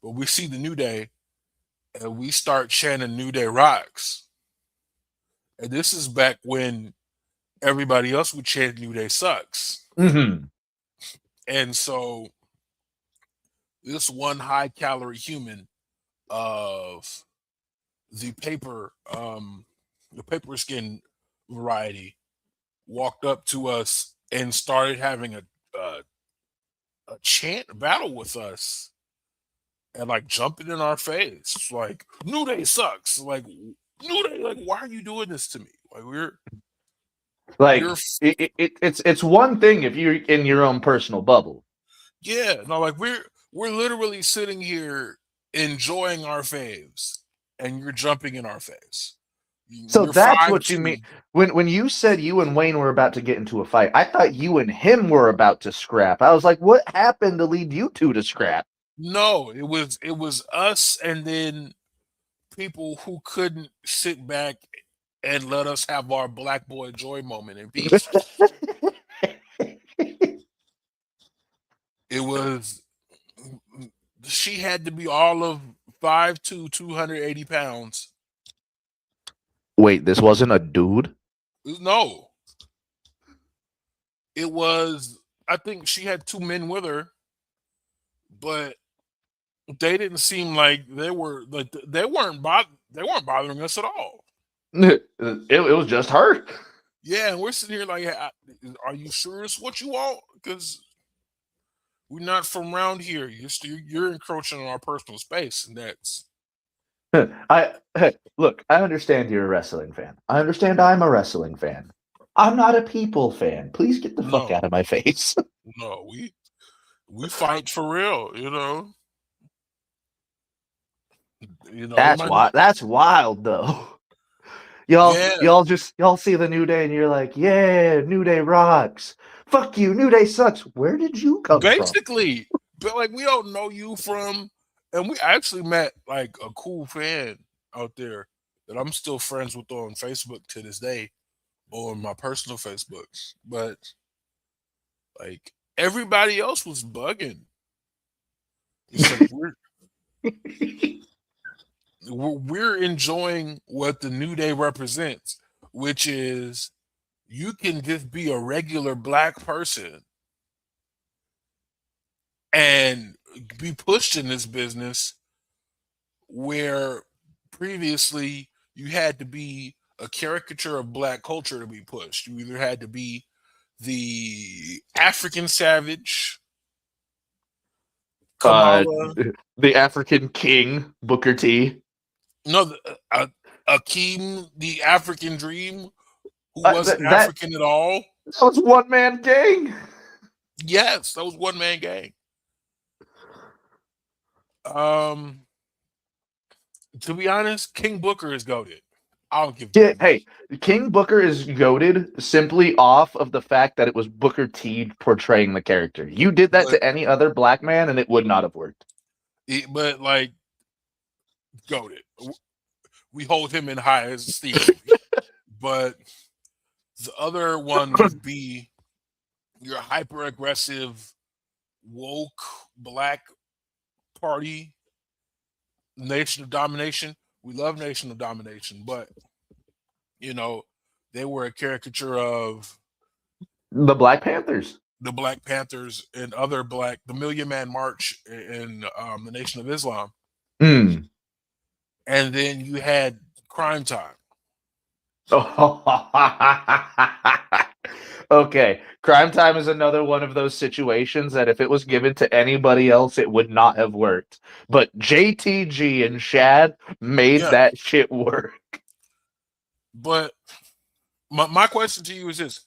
But we see the New Day and we start chanting New Day rocks. And this is back when everybody else would chant New Day sucks. Hmm. And so this one high calorie human of the paper skin variety walked up to us and started having a chant battle with us and like jumping in our face like New Day sucks, like New Day, like why are you doing this to me, like you're Like it's one thing if you're in your own personal bubble. yeah, no, like we're literally sitting here enjoying our faves and you're jumping in our face. So You're that's five what you two. mean when you said you and Wayne were about to get into a fight. I thought you and him were about to scrap. I was like, what happened to lead you two to scrap? No, it was us and then people who couldn't sit back and let us have our black boy joy moment in peace. It was she had to be all of 5'2", 280 pounds. Wait, this wasn't a dude? No, it was. I think she had two men with her, but they didn't seem like they weren't bothering us at all. It was just her. Yeah, and we're sitting here like, are you sure it's what you want? Because we're not from around here. You're encroaching on our personal space, and that's I look, I understand you're a wrestling fan. I understand I'm a wrestling fan. I'm not a people fan. Please get the fuck no, out of my face. no. We fight for real. It That's might why not. that's wild though. Yeah, Y'all see the New Day and you're like, yeah, New Day rocks. Fuck you, New Day sucks. Where did you come from? basically, but like we don't know you from, and we actually met like a cool fan out there that I'm still friends with on Facebook to this day, on my personal Facebook. But like everybody else was bugging. It's like we're enjoying what the New Day represents, which is you can just be a regular black person and be pushed in this business where previously you had to be a caricature of black culture to be pushed. You either had to be the African savage, Uh Kamala, the African King, Booker T. no, Akeem, the African dream, who Uh, wasn't th- that African at all. that was one man gang. Yes, that was one man gang. Um, to be honest, King Booker is goaded. I'll give Yeah, him that. hey, King Booker is goaded simply off of the fact that it was Booker T portraying the character. You did that But to any other black man and it would not have worked. but like goaded. We hold him in high esteem. But the other one would be your hyper aggressive, woke black party, Nation of Domination. We love Nation of Domination, but you know, they were a caricature of The Black Panthers. the Black Panthers and other black, the Million Man March in the Nation of Islam. Hmm. And then you had Crime Time. Okay, Crime Time is another one of those situations that if it was given to anybody else, it would not have worked. But JTG and Shad made Yeah. that shit work. But my question to you is this: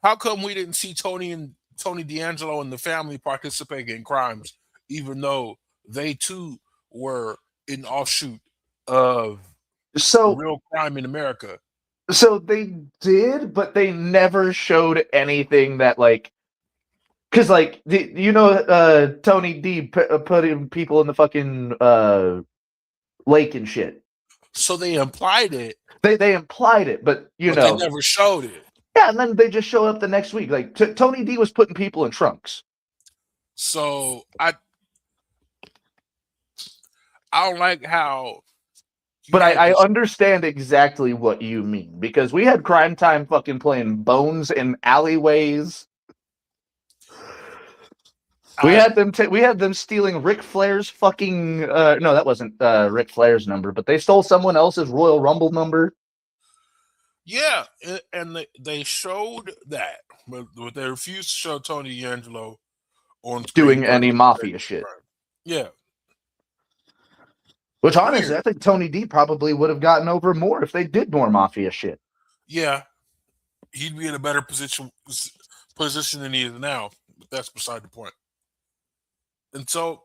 how come we didn't see Tony D'Angelo and the family participating in crimes, even though they too were an offshoot of So real crime in America? So they did, but they never showed anything that because Tony D putting people in the fucking lake and shit. So they implied it, They implied it, but but they never showed it. yeah, and then they just show up the next week. Like Tony D was putting people in trunks. So I don't like how you But had I this. understand exactly what you mean because we had Crime Time fucking playing Bones in alleyways. We I had them. We had them stealing Ric Flair's fucking. No, that wasn't Ric Flair's number, but they stole someone else's Royal Rumble number. Yeah, and they showed that, but they refused to show Tony D'Angelo on screen Doing during any the mafia shit. time. Yeah, Which honestly, weird. I think Tony D probably would have gotten over more if they did more mafia shit. Yeah, he'd be in a better position than he is now. But that's beside the point. And so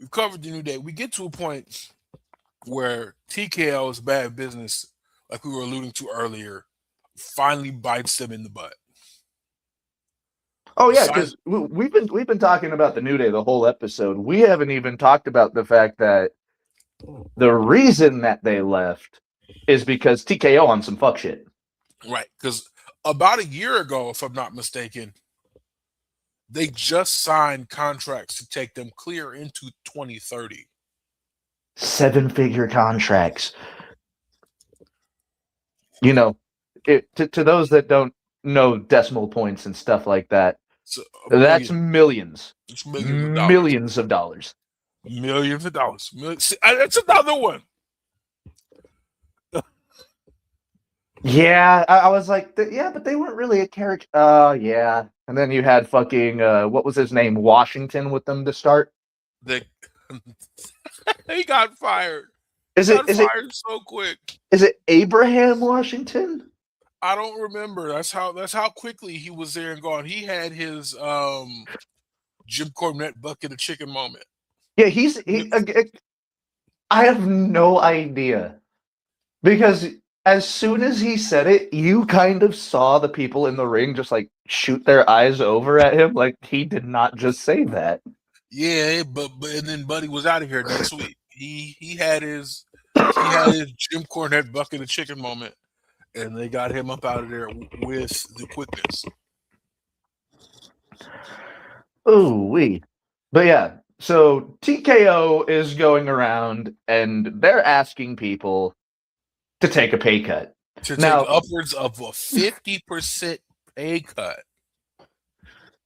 we've covered the New Day. We get to a point where TKO's bad business, like we were alluding to earlier, finally bites them in the butt. Oh yeah, Sign, because we've been talking about the New Day the whole episode. We haven't even talked about the fact that the reason that they left is because TKO on some fuck shit. right, because about a year ago, if I'm not mistaken, they just signed contracts to take them clear into 2030. 7-figure contracts. You know, to those that don't know decimal points and stuff like that, So that's millions. it's millions of dollars, Millions of dollars. millions of dollars. See, that's another one. Yeah, I was like, yeah, but they weren't really a character. Yeah. And then you had fucking, what was his name? Washington with them to start. They he got fired. Is Got it fired so quick. is it Abraham Washington? I don't remember. That's how quickly he was there and gone. He had his Jim Cornette bucket of chicken moment. Yeah, I have no idea because as soon as he said it, you kind of saw the people in the ring just like shoot their eyes over at him, like he did not just say that. Yeah, but and then Buddy was out of here next week. He had his Jim Cornette bucket of chicken moment, and they got him up out of there with the quickness. Ooh wee. But yeah, so TKO is going around and they're asking people to take a pay cut. To take Now, upwards of a 50% pay cut.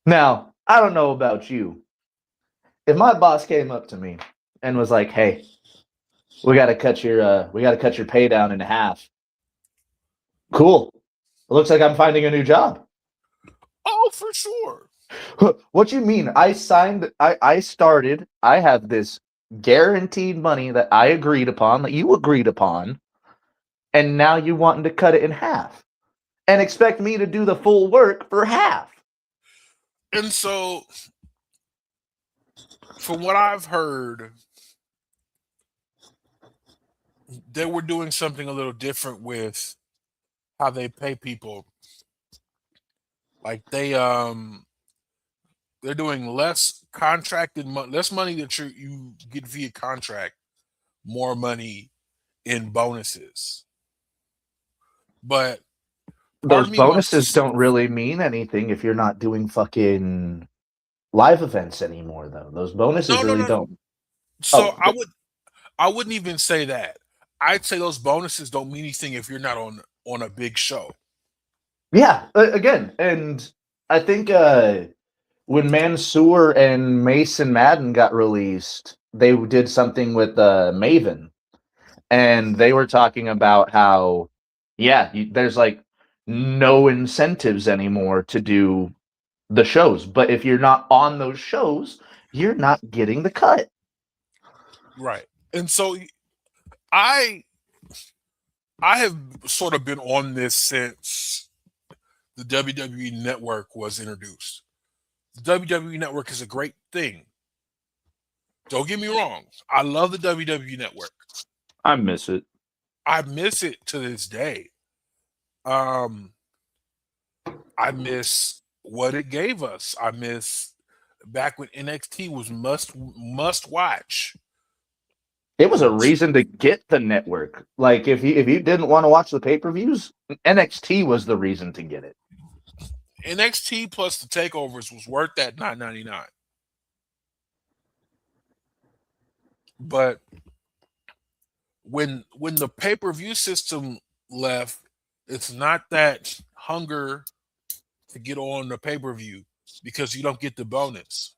now, I don't know about you. If my boss came up to me and was like, "Hey, we got to cut your pay down in half." Cool. It looks like I'm finding a new job. Oh, for sure. What you mean? I started, I have this guaranteed money that I agreed upon, that you agreed upon, and now you wanting to cut it in half and expect me to do the full work for half. And so, from what I've heard, they were doing something a little different with how they pay people. Like they're doing less less money that you get via contract, more money in bonuses. But part Those of me wants to bonuses don't really mean anything if you're not doing fucking live events anymore, though. Those bonuses no, no, really no. don't. So Oh, I wouldn't even say that. I'd say those bonuses don't mean anything if you're not on a big show. yeah. Again, and I think when Mansoor and Mason Madden got released, they did something with Maven, and they were talking about how, yeah, there's like no incentives anymore to do the shows, but if you're not on those shows, you're not getting the cut. Right. And so I I have sort of been on this since the WWE network was introduced. The WWE network is a great thing. Don't get me wrong. I love the WWE network. I miss it. I miss it to this day. Um, I miss what it gave us. I miss back when NXT was must watch. It was a reason to get the network. Like if you didn't want to watch the pay-per-views, NXT was the reason to get it. NXT plus the takeovers was worth that $9.99. But when the pay-per-view system left, it's not that hunger to get on the pay-per-view because you don't get the bonus.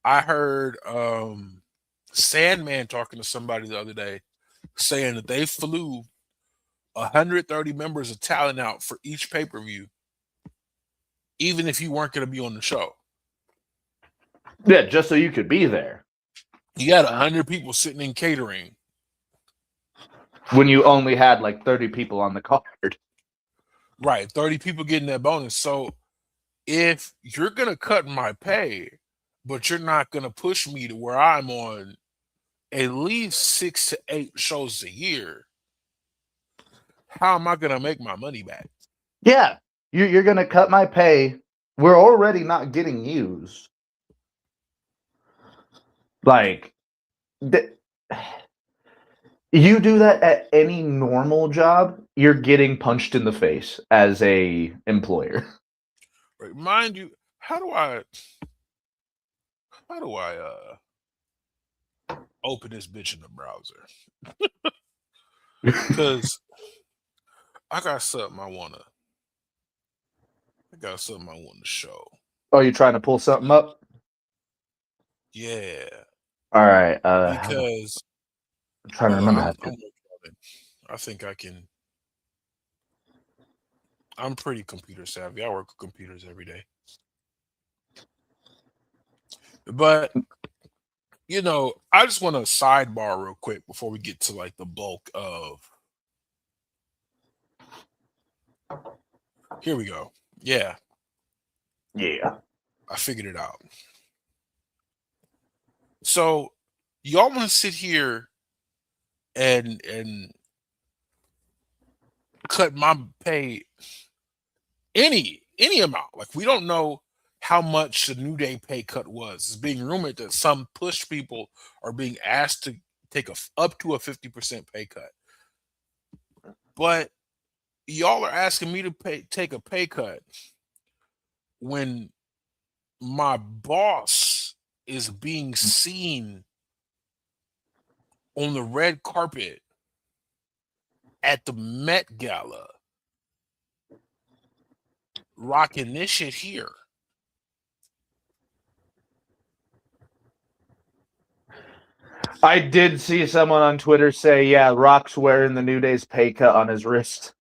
I heard Sandman talking to somebody the other day saying that they flew 130 members of talent out for each pay-per-view, even if you weren't going to be on the show. Yeah, just so you could be there. You had 100 people sitting in catering when you only had like 30 people on the card. Right, 30 people getting that bonus. So if you're going to cut my pay, but you're not going to push me to where I'm on at least 6 to 8 shows a year, how am I going to make my money back? Yeah, you're going to cut my pay. We're already not getting used. Like, you do that at any normal job, you're getting punched in the face as a employer. Right. Mind you, how do I open this bitch in the browser? Because I got something I want to show. Oh, you trying to pull something up? Yeah. All right. Because I'm trying to remember how to. I think I can. I'm pretty computer savvy. I work with computers every day. But I just want to sidebar real quick before we get to like the bulk of. Here we go. Yeah. Yeah. I figured it out. So y'all want to sit here and cut my pay any amount. Like we don't know how much the New Day pay cut was. It's being rumored that some push people are being asked to take up to a 50% pay cut. But y'all are asking me to take a pay cut when my boss is being seen on the red carpet at the Met Gala rocking this shit here. I did see someone on Twitter say, yeah, Rock's wearing the New Day's pay cut on his wrist.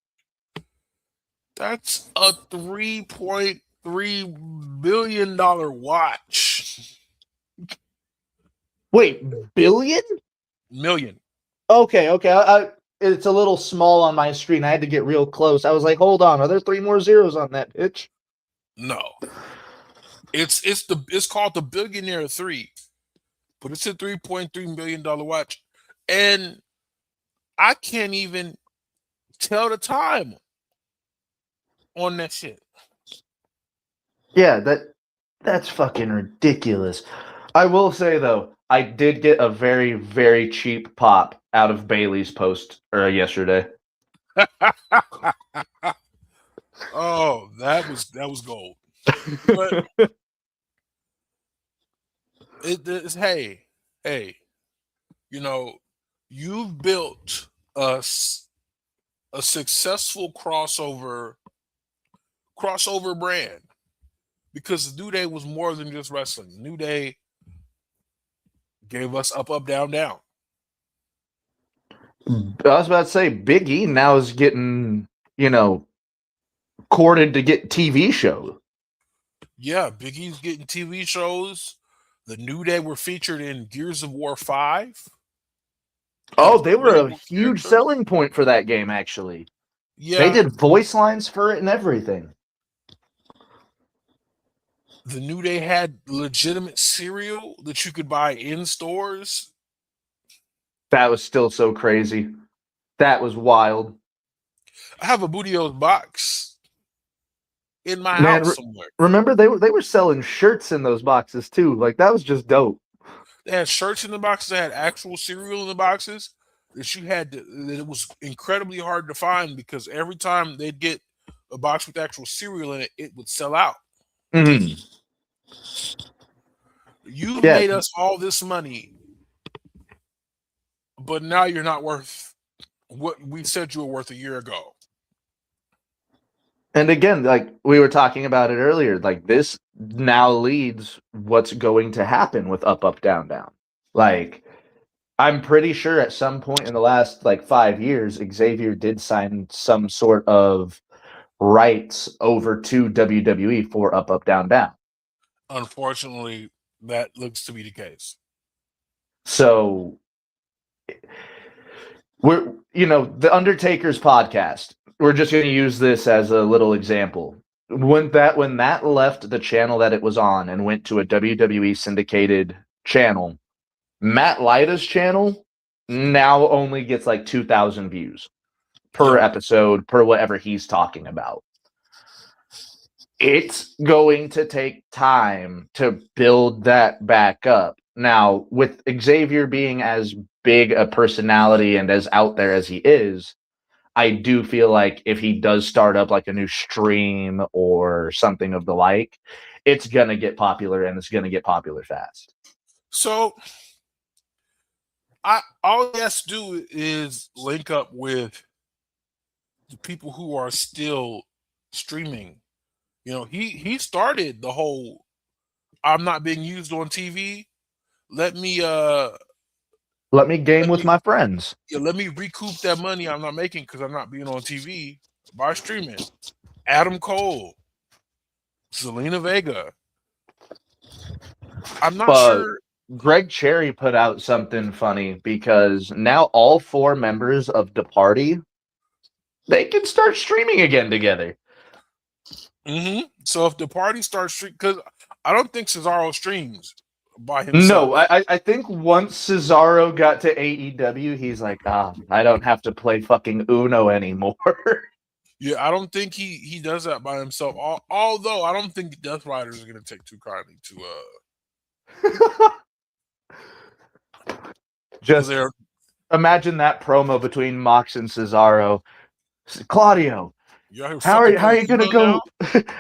That's a $3.3 billion watch. Wait, billion? Million. Okay. It's a little small on my screen. I had to get real close. I was like, hold on, are there 3 more zeros on that pitch? No. It's called the Billionaire 3. But it's a $3.3 million watch. And I can't even tell the time on that shit. Yeah, that's fucking ridiculous. I will say though, I did get a very, very cheap pop out of Bailey's post yesterday. Oh, that was gold. But it's hey, you've built a successful crossover brand because the New Day was more than just wrestling. The New Day gave us up, down, down. I was about to say, Big E now is getting, courted to get TV shows. Yeah, Big E's getting TV shows. The New Day were featured in Gears of War 5. Oh, they were a huge selling point for that game, actually. Yeah. They did voice lines for it and everything. The New Day had legitimate cereal that you could buy in stores. That was still so crazy. That was wild. I have a Bootio's box in my house somewhere. Remember they were selling shirts in those boxes too. Like that was just dope. They had shirts in the boxes. They had actual cereal in the boxes that you had to, that it was incredibly hard to find because every time they'd get a box with actual cereal in it, it would sell out. Mhm. You've Yeah, made us all this money, but now you're not worth what we said you were worth a year ago. and again, like we were talking about it earlier, like this now leads what's going to happen with Up Up Down Down. Like I'm pretty sure at some point in the last like 5 years, Xavier did sign some sort of rights over to WWE for Up Up Down Down. Unfortunately, that looks to be the case. So we're the Undertaker's podcast. We're just going to use this as a little example. When that left the channel that it was on and went to a WWE syndicated channel, Matt Lyda's channel now only gets like 2,000 views per Yep. episode per whatever he's talking about. It's going to take time to build that back up. Now, with Xavier being as big a personality and as out there as he is, I do feel like if he does start up like a new stream or something of the like, it's going to get popular and it's going to get popular fast. So I all he has to do is link up with the people who are still streaming. He started the whole I'm not being used on TV. Let me Let me game let with me my friends. let me recoup that money I'm not making because I'm not being on TV by streaming. Adam Cole, Selena Vega. I'm not But sure. Greg Cherry put out something funny because now all four members of the party they can start streaming again together. So if the party starts streaming, because I don't think Cesaro streams by No, himself. I think once Cesaro got to AEW, he's like, I don't have to play fucking Uno anymore. Yeah, I don't think he does that by himself. Although I don't think the Death Riders are going to take too kindly to because Just they're imagine that promo between Mox and Cesaro. Claudio, you're here how fucking are playing you gonna Uno now. go?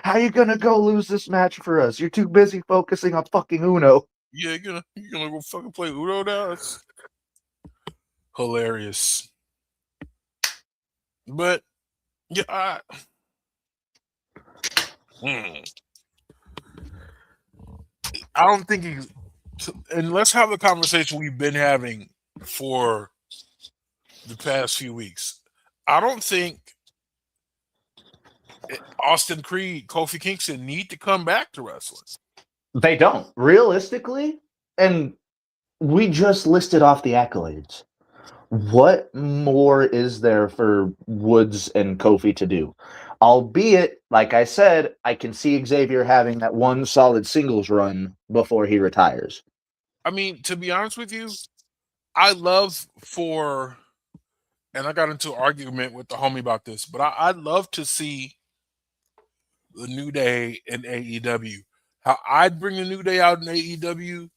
How are you gonna go lose this match for us? You're too busy focusing on fucking Uno. Yeah, you're gonna go fucking play Uno now. That's hilarious. But yeah, mm, I don't think he's. And let's have the conversation we've been having for the past few weeks. I don't think Austin Creed, Kofi Kingston need to come back to wrestling. They don't realistically, and we just listed off the accolades. What more is there for Woods and Kofi to do? Albeit, like I said, I can see Xavier having that one solid singles run before he retires. I mean, to be honest with you, I love for, and I got into an argument with the homie about this, but I'd love to see the New Day in AEW. How I'd bring the New Day out in AEW.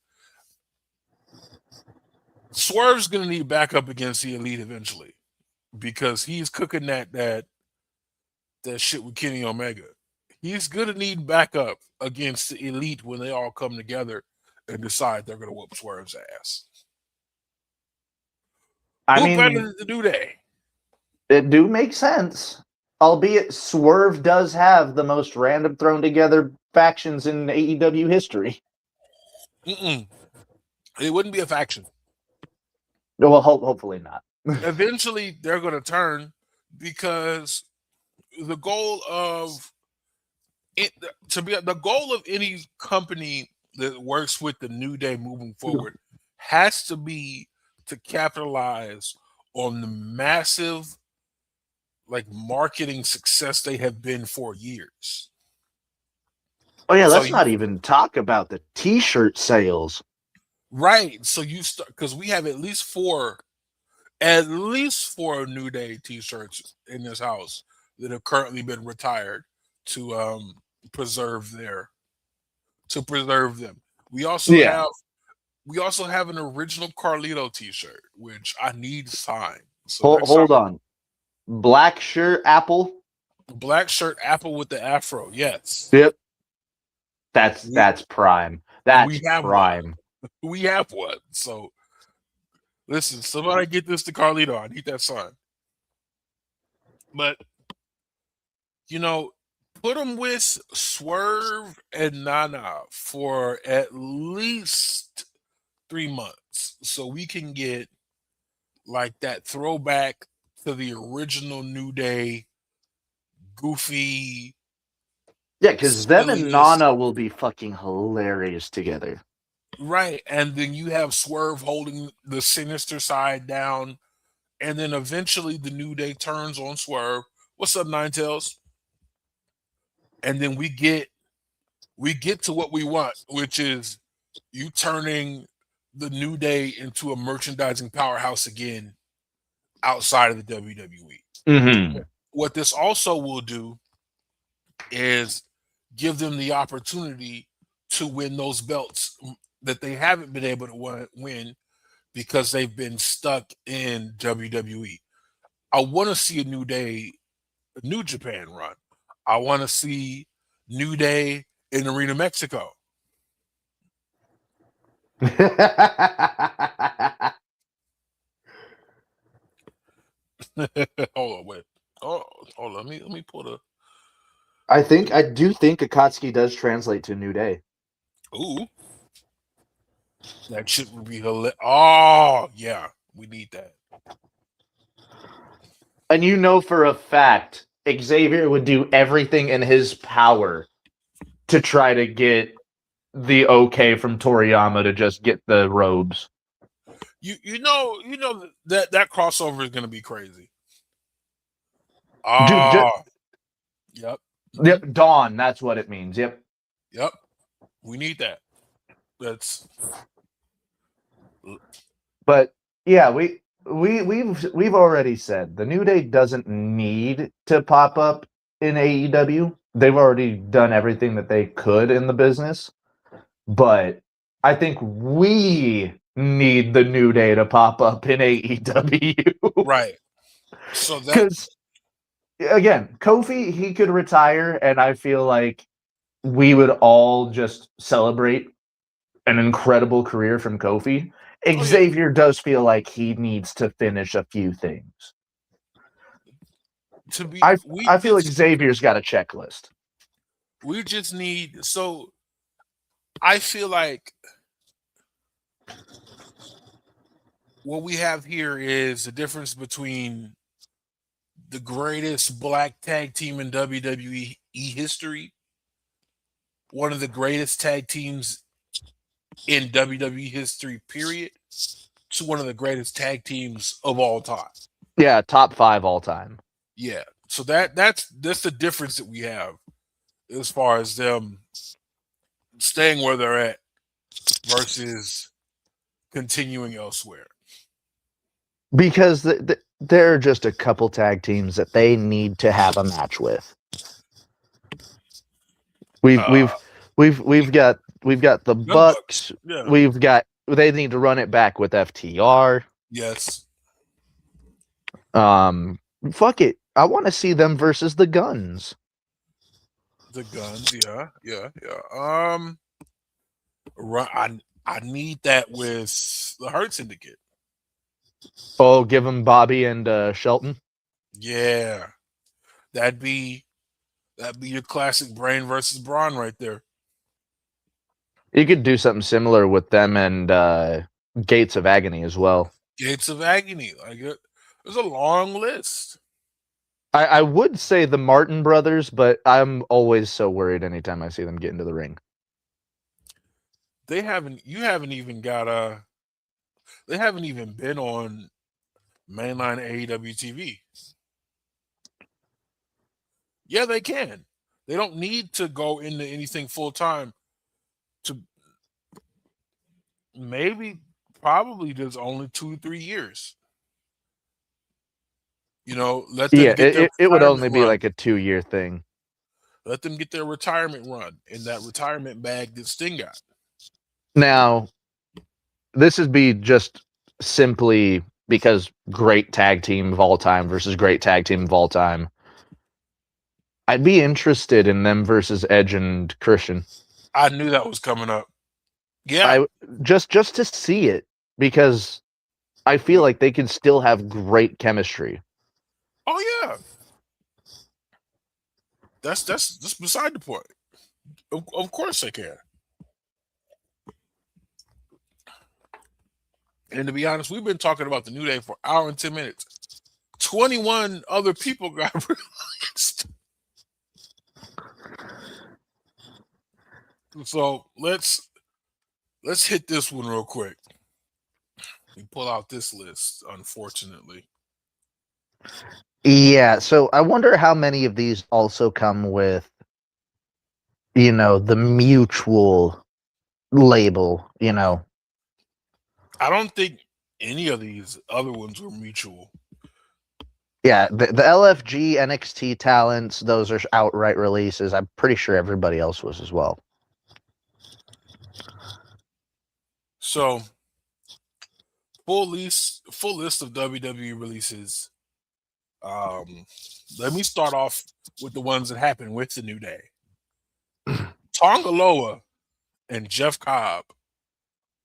Swerve's gonna need backup against the Elite eventually because he's cooking that shit with Kenny Omega. He's gonna need backup against the Elite when they all come together and decide they're gonna whoop Swerve's ass. I Who better mean, than the New Day? it do make sense. Albeit Swerve does have the most random thrown together factions in AEW history. Mm-mm. It wouldn't be a faction. Well, hopefully not. Eventually, they're gonna turn because the goal of it to be the goal of any company that works with the New Day moving forward has to be to capitalize on the massive like marketing success they have been for years. Oh yeah, So let's you not even talk about the T-shirt sales. right, so you start because we have at least four New Day T-shirts in this house that have currently been retired to preserve their to preserve them. We also Yeah, have We also have an original Carlito T-shirt, which I need signed. So Hold, next time, hold on. Black shirt, apple. black shirt, apple with the afro. Yes, Yep. That's we that's prime. we That's have one. prime. We have one. So listen, somebody get this to Carlito. I need that sign. But you know, put them with Swerve and Nana for at least 3 months, so we can get like that throwback to the original New Day, goofy, Yeah, because them and silliest, Nana will be fucking hilarious together. right? And then you have Swerve holding the sinister side down, and then eventually the New Day turns on Swerve. What's up, Nine Tails? And then we get to what we want, which is you turning the New Day into a merchandising powerhouse again outside of the WWE. Mm-hmm. What this also will do is give them the opportunity to win those belts that they haven't been able to win because they've been stuck in WWE. I want to see a New Day, a New Japan run. I want to see New Day in Arena Mexico. Hold on, wait. Oh, hold on. Let me pull the. I do think Akatsuki does translate to New Day. Ooh, that shit would be hilarious. Oh yeah, we need that. And you know for a fact Xavier would do everything in his power to try to get the okay from Toriyama to just get the robes. You know that crossover is gonna be crazy. Dude, Ah, yep, yep, mhm, Dawn, that's what it means. Yep. yep. We need that. That's But yeah, we've already said the New Day doesn't need to pop up in AEW. They've already done everything that they could in the business. But I think we need the New Day to pop up in AEW. right. So that Because again, Kofi, he could retire, and I feel like we would all just celebrate an incredible career from Kofi. oh yeah, Xavier does feel like he needs to finish a few things. to be I I feel like Xavier's got a checklist. we just need so I feel like what we have here is the difference between the greatest black tag team in WWE history, one of the greatest tag teams in WWE history, period, to one of the greatest tag teams of all time. Yeah, top 5 all time. Yeah. So that's the difference that we have as far as them staying where they're at versus continuing elsewhere. Because there are just a couple tag teams that they need to have a match with. We've Uh we've we've got the Gun Bucks. Bucks. Yeah. We've got they need to run it back with FTR. Yes. Um, fuck it. I want to see them versus the Guns. The Guns. Yeah. Yeah. Yeah. I need that with the Hurt Syndicate. Oh, give them Bobby and Shelton. Yeah. That'd be that'd be your classic Brain versus Braun right there. You could do something similar with them and Gates of Agony as well. Gates of Agony. There's a long list. I would say the Martin brothers, but I'm always so worried anytime I see them get into the ring. They haven't. You haven't even got a. They haven't even been on mainline AEW TV. Yeah, they can. They don't need to go into anything full time. To maybe, probably, there's only 2 3 years. Let them Yeah, get their it would retirement only be run. like a 2-year thing. Let them get their retirement run in that retirement bag that Sting got. Now, this would be just simply because great tag team of all time versus great tag team of all time. I'd be interested in them versus Edge and Christian. I knew that was coming up. Yeah. I just to see it because I feel like they can still have great chemistry. Oh yeah. That's beside the point. Of course they can. And to be honest, we've been talking about the New Day for an hour and 10 minutes. 21 other people got released. So let's hit this one real quick. We pull out this list, unfortunately. Yeah, so I wonder how many of these also come with, the mutual label, I don't think any of these other ones were mutual. Yeah, the LFG NXT talents, those are outright releases. I'm pretty sure everybody else was as well. So full list of WWE releases. Let me start off with the ones that happened with the New Day. Tongaloa and Jeff Cobb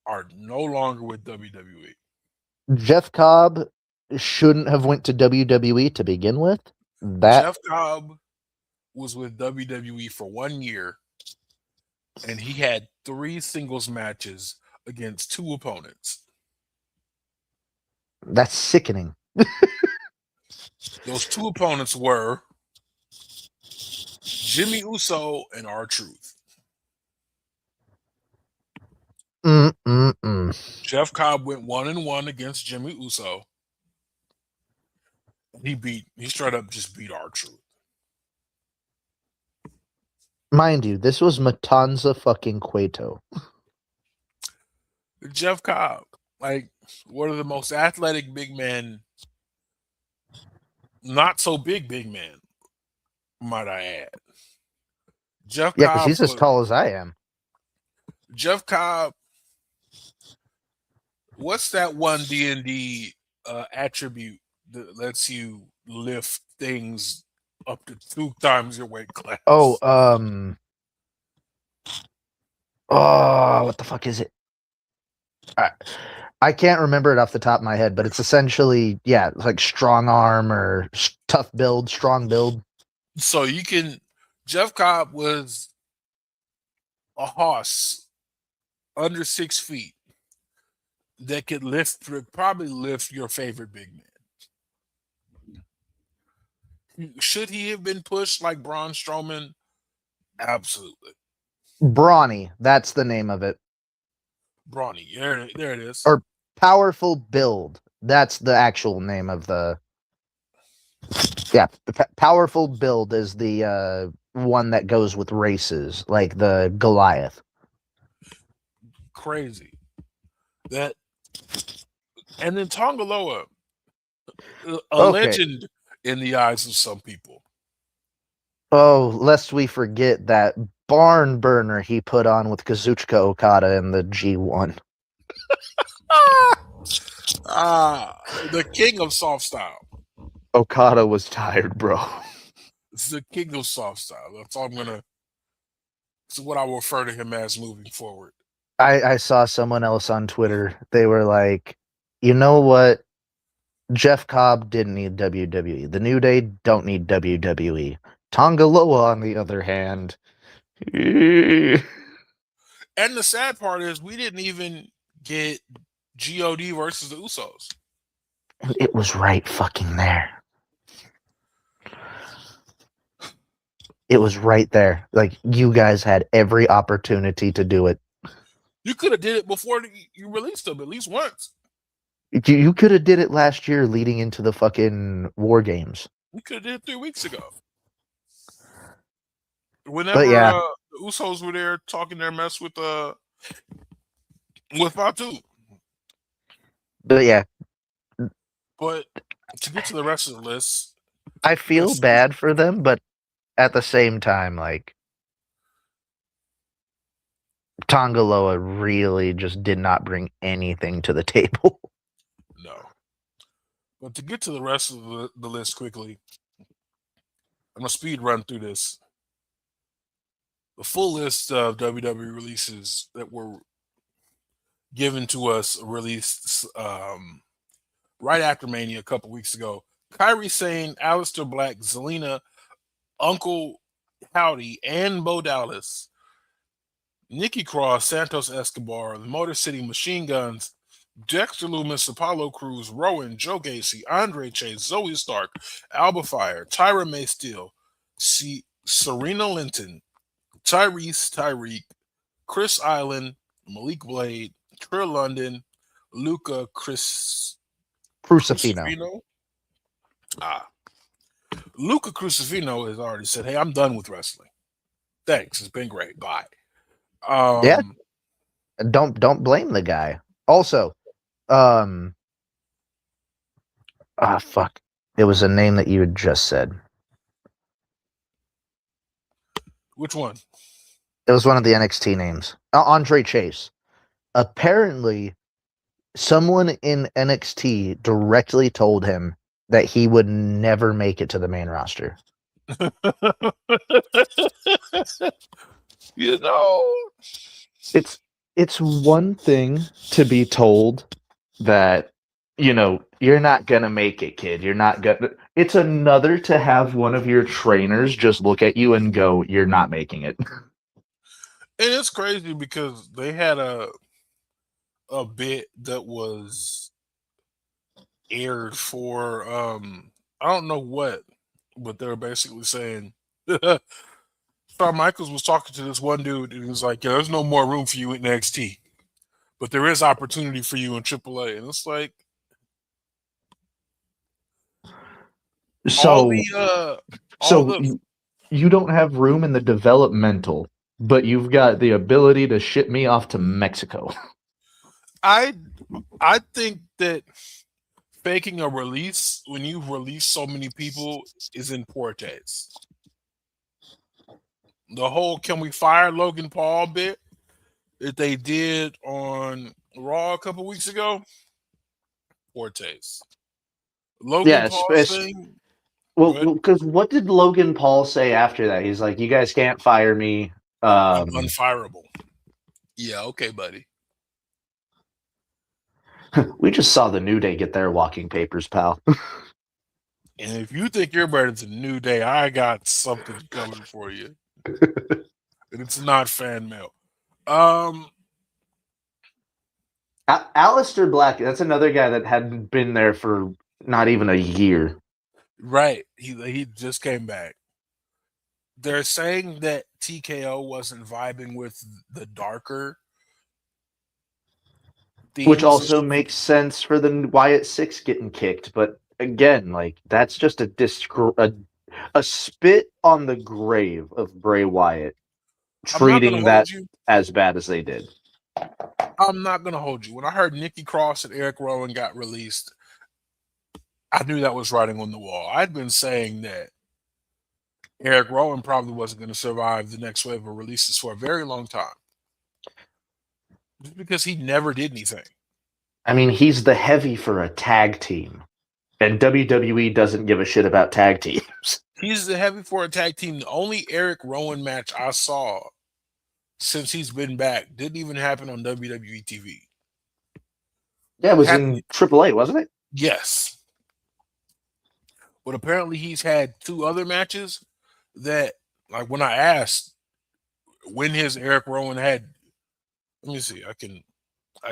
are no longer with WWE. Jeff Cobb shouldn't have went to WWE to begin with. Jeff Cobb was with WWE for 1 year, and he had 3 singles matches against 2 opponents. That's sickening. Those 2 opponents were Jimmy Uso and R-Truth. Jeff Cobb went 1-1 against Jimmy Uso. He straight up just beat R-Truth. Mind you, this was Matanza fucking Cueto. Jeff Cobb, like one of the most athletic big men, not so big man, might I add. Jeff Yeah, because Cobb he's as tall as I am. Jeff Cobb, what's that one D&D attribute that lets you lift things up to 2 times your weight class? Oh, what the fuck is it? I can't remember it off the top of my head, but it's essentially, like strong arm or tough build, strong build. So Jeff Cobb was a hoss under 6 feet that could probably lift your favorite big man. Should he have been pushed like Braun Strowman? Absolutely. Brawny, that's the name of it. Brawny, there it is. Or powerful build. That's the actual name of the. Yeah, powerful build is the one that goes with races, like the Goliath. Crazy. And then Tongaloa, a legend in the eyes of some people. Oh, lest we forget that barn burner he put on with Kazuchika Okada in the G1. The king of soft style. Okada was tired, bro. It's the king of soft style. That's what I will refer to him as moving forward. I saw someone else on Twitter. They were like, you know what? Jeff Cobb didn't need WWE. The New Day don't need WWE. Tongaloa, on the other hand. And the sad part is we didn't even get God versus the Usos. It was right fucking there. It was right there. Like, you guys had every opportunity to do it. You could have did it before you released them at least once. You could have did it last year leading into the fucking War Games. You could have did it 3 weeks ago. Whenever the Usos were there talking their mess with Fatu. But yeah. But to get to the rest of the list, I feel bad for them, but at the same time, like, Tongaloa really just did not bring anything to the table. No. But to get to the rest of the list quickly, I'm gonna speed run through this. The full list of WWE releases that were given to us released right after Mania a couple weeks ago. Kyrie Sane, Aleister Black, Zelina, Uncle Howdy, and Bo Dallas, Nikki Cross, Santos Escobar, the Motor City Machine Guns, Dexter Loomis, Apollo Cruz, Rowan, Joe Gacy, Andre Chase, Zoe Stark, Alba Fire, Tyra May Steele, Serena Linton, Tyrese Tyreek, Chris Island, Malik Blade, Trill London, Luca Crucifino. Crucifino. Ah, Luca Crucifino has already said, "Hey, I'm done with wrestling. Thanks, it's been great. Bye." Yeah, Um, don't blame the guy. Also, um, fuck, it was a name that you had just said. which one? It was one of the NXT names. Andre Chase. Apparently, someone in NXT directly told him that he would never make it to the main roster. You know, It's one thing to be told that you're not gonna make it, kid. You're not gonna. It's another to have one of your trainers just look at you and go, "You're not making it." and it's crazy because they had a bit that was aired for I don't know what, but they're basically saying Shawn Michaels was talking to this one dude and he was like, "Yeah, there's no more room for you in NXT, but there is opportunity for you in AAA." And it's like all So, the uh all so the you don't have room in the developmental, but you've got the ability to ship me off to Mexico. I I think that faking a release when you release so many people is in poor taste. The whole "can we fire Logan Paul" bit that they did on Raw a couple weeks ago, poor taste. Logan Yes, Paul's thing, well, good. because what did Logan Paul say after that? He's like, "You guys can't fire me." I'm unfireable. Yeah, okay, buddy. We just saw the New Day get their walking papers, pal. And if you think you're better than New Day, I got something coming for you. And it's not fan mail. Um, Alistair Black, that's another guy that hadn't been there for not even a year. right. He just came back. They're saying that TKO wasn't vibing with the darker Which themes. also makes sense for the Wyatt Six getting kicked, but again, like that's just a spit on the grave of Bray Wyatt, I'm not gonna treating that hold you. as bad as they did. I'm not gonna hold you. When I heard Nikki Cross and Eric Rowan got released, I knew that was writing on the wall. I'd been saying that Eric Rowan probably wasn't going to survive the next wave of releases for a very long time, just because he never did anything. I mean, he's the heavy for a tag team, and WWE doesn't give a shit about tag teams. He's the heavy for a tag team. The only Eric Rowan match I saw since he's been back didn't even happen on WWE TV. Yeah, it was Happened, in AAA, wasn't it? yes, but apparently he's had two other matches that, like, when I asked when his Eric Rowan had, let me see, I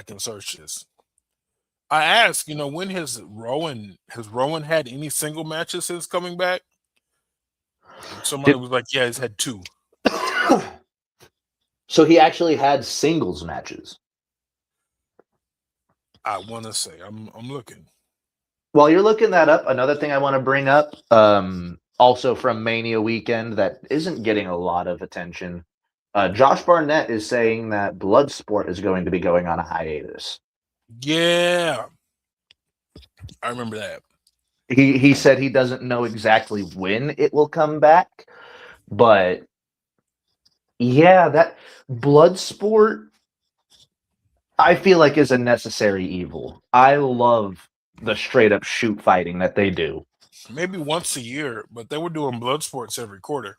can search this. I asked, when has Rowan had any single matches since coming back? And somebody Did, was like, "Yeah, he's had two." so he actually had singles matches. I want to say I'm looking. While you're looking that up, another thing I want to bring up, also from Mania weekend that isn't getting a lot of attention. Josh Barnett is saying that Bloodsport is going to be going on a hiatus. Yeah, I remember that. He said he doesn't know exactly when it will come back, but Yeah, that blood sport, I feel like, is a necessary evil. I love the straight up shoot fighting that they do. Maybe once a year, but they were doing blood sports every quarter.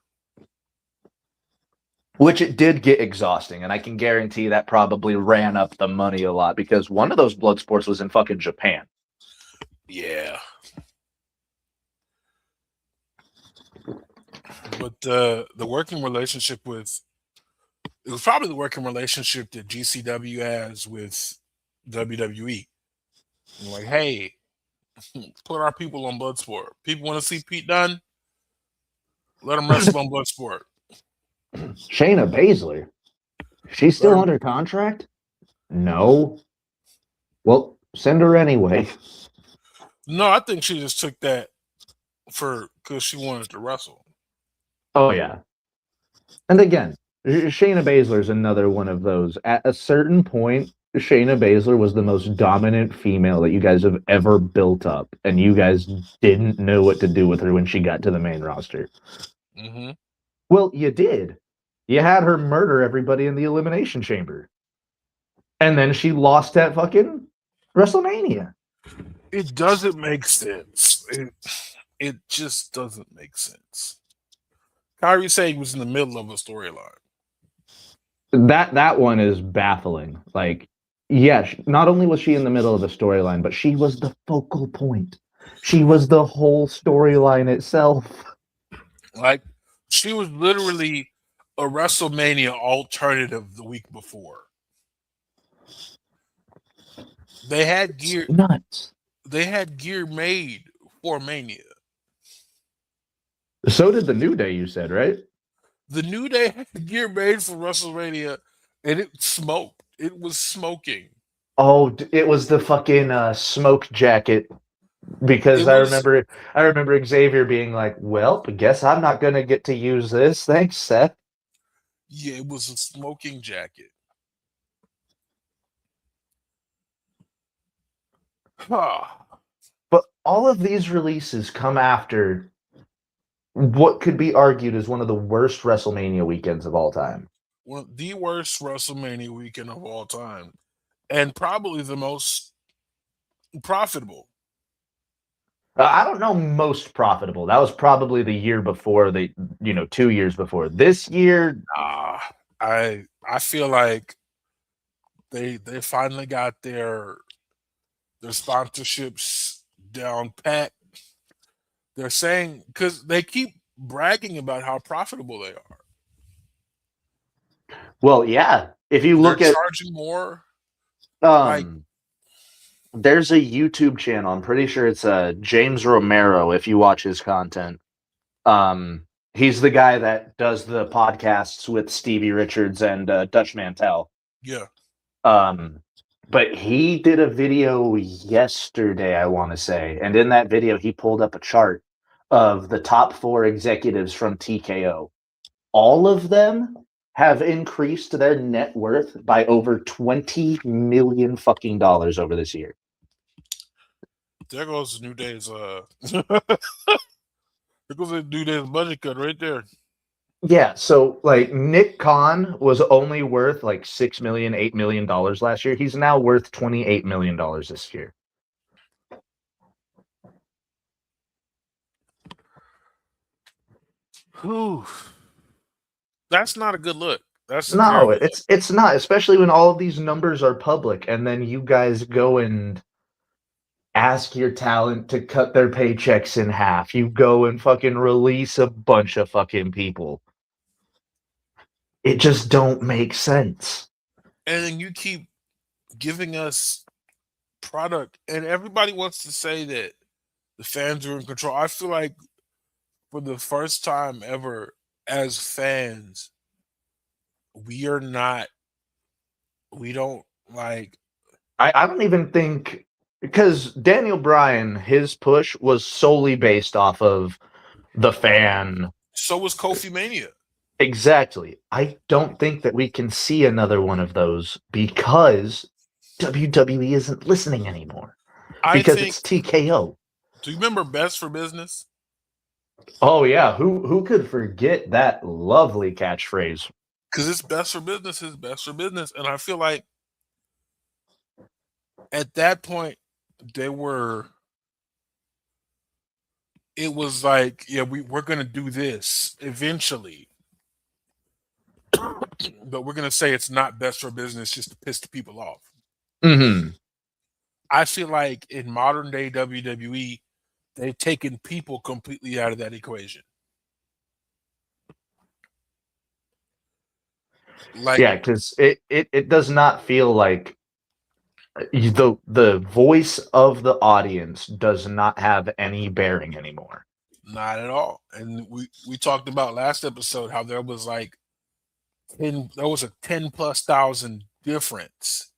Which it did get exhausting, and I can guarantee that probably ran up the money a lot because one of those blood sports was in fucking Japan. Yeah. But the working relationship with it was probably the working relationship that GCW has with WWE. And like, hey, put our people on Bloodsport. People want to see Pete Dunne. Let them wrestle on Bloodsport. Shayna Baszler, she's Let still 'em- under contract? No. Well, send her anyway. No, I think she just took that because she wanted to wrestle. Oh yeah. And again, Shayna Baszler is another one of those. At a certain point, Shayna Baszler was the most dominant female that you guys have ever built up, and you guys didn't know what to do with her when she got to the main roster. Mm-hmm. Well, you did. You had her murder everybody in the Elimination Chamber. And then she lost at fucking WrestleMania. It doesn't make sense. It just doesn't make sense. Kyrie Sane was in the middle of a storyline. That one is baffling. Like, yeah, not only was she in the middle of the storyline, but she was the focal point. She was the whole storyline itself. Like, she was literally a WrestleMania alternative the week before. They had gear. Nuts. They had gear made for Mania. So did the New Day, you said, right? The New Day had gear made for WrestleMania, and it smoked. It was smoking. Oh, it was the fucking smoke jacket. Because I remember Xavier being like, "Well, I guess I'm not gonna get to use this. Thanks, Seth." Yeah, it was a smoking jacket. But all of these releases come after what could be argued as one of the worst WrestleMania weekends of all time. One of the worst WrestleMania weekend of all time, and probably the most profitable. I don't know most profitable. That was probably the year before 2 years before. This year, I feel like they finally got their sponsorships down pat. They're saying because they keep bragging about how profitable they are. well, yeah. If you look They're at charging more. there's a YouTube channel. I'm pretty sure it's James Romero. If you watch his content, he's the guy that does the podcasts with Stevie Richards and Dutch Mantel. Yeah. But he did a video yesterday, I want to say, and in that video, he pulled up a chart of the top 4 executives from TKO. All of them have increased their net worth by over $20 million fucking dollars over this year. There goes the New Day's there goes the New Day's budget cut right there. Yeah, so like Nick Khan was only worth like $6 million, $8 million last year. He's now worth $28 million this year. Whew. That's not a good look. That's No, it's not, especially when all of these numbers are public, and then you guys go and ask your talent to cut their paychecks in half. You go and fucking release a bunch of fucking people. It just don't make sense. And then you keep giving us product, and everybody wants to say that the fans are in control. I feel like for the first time ever, as fans, we don't like. I don't even think, because Daniel Bryan, his push was solely based off of the fan. So was Kofi Mania. Exactly. I don't think that we can see another one of those because WWE isn't listening anymore. Because it's TKO. Do you remember Best for Business? Oh yeah, who could forget that lovely catchphrase? because it's best for business. It's best for business, and I feel like at that point they were. It was like, yeah, we're gonna do this eventually, but we're gonna say it's not best for business just to piss the people off. Hmm. I feel like in modern day WWE, they've taken people completely out of that equation. Like, Yeah, because it does not feel like the voice of the audience does not have any bearing anymore. not at all. And we talked about last episode how there was like there was a 10 plus thousand difference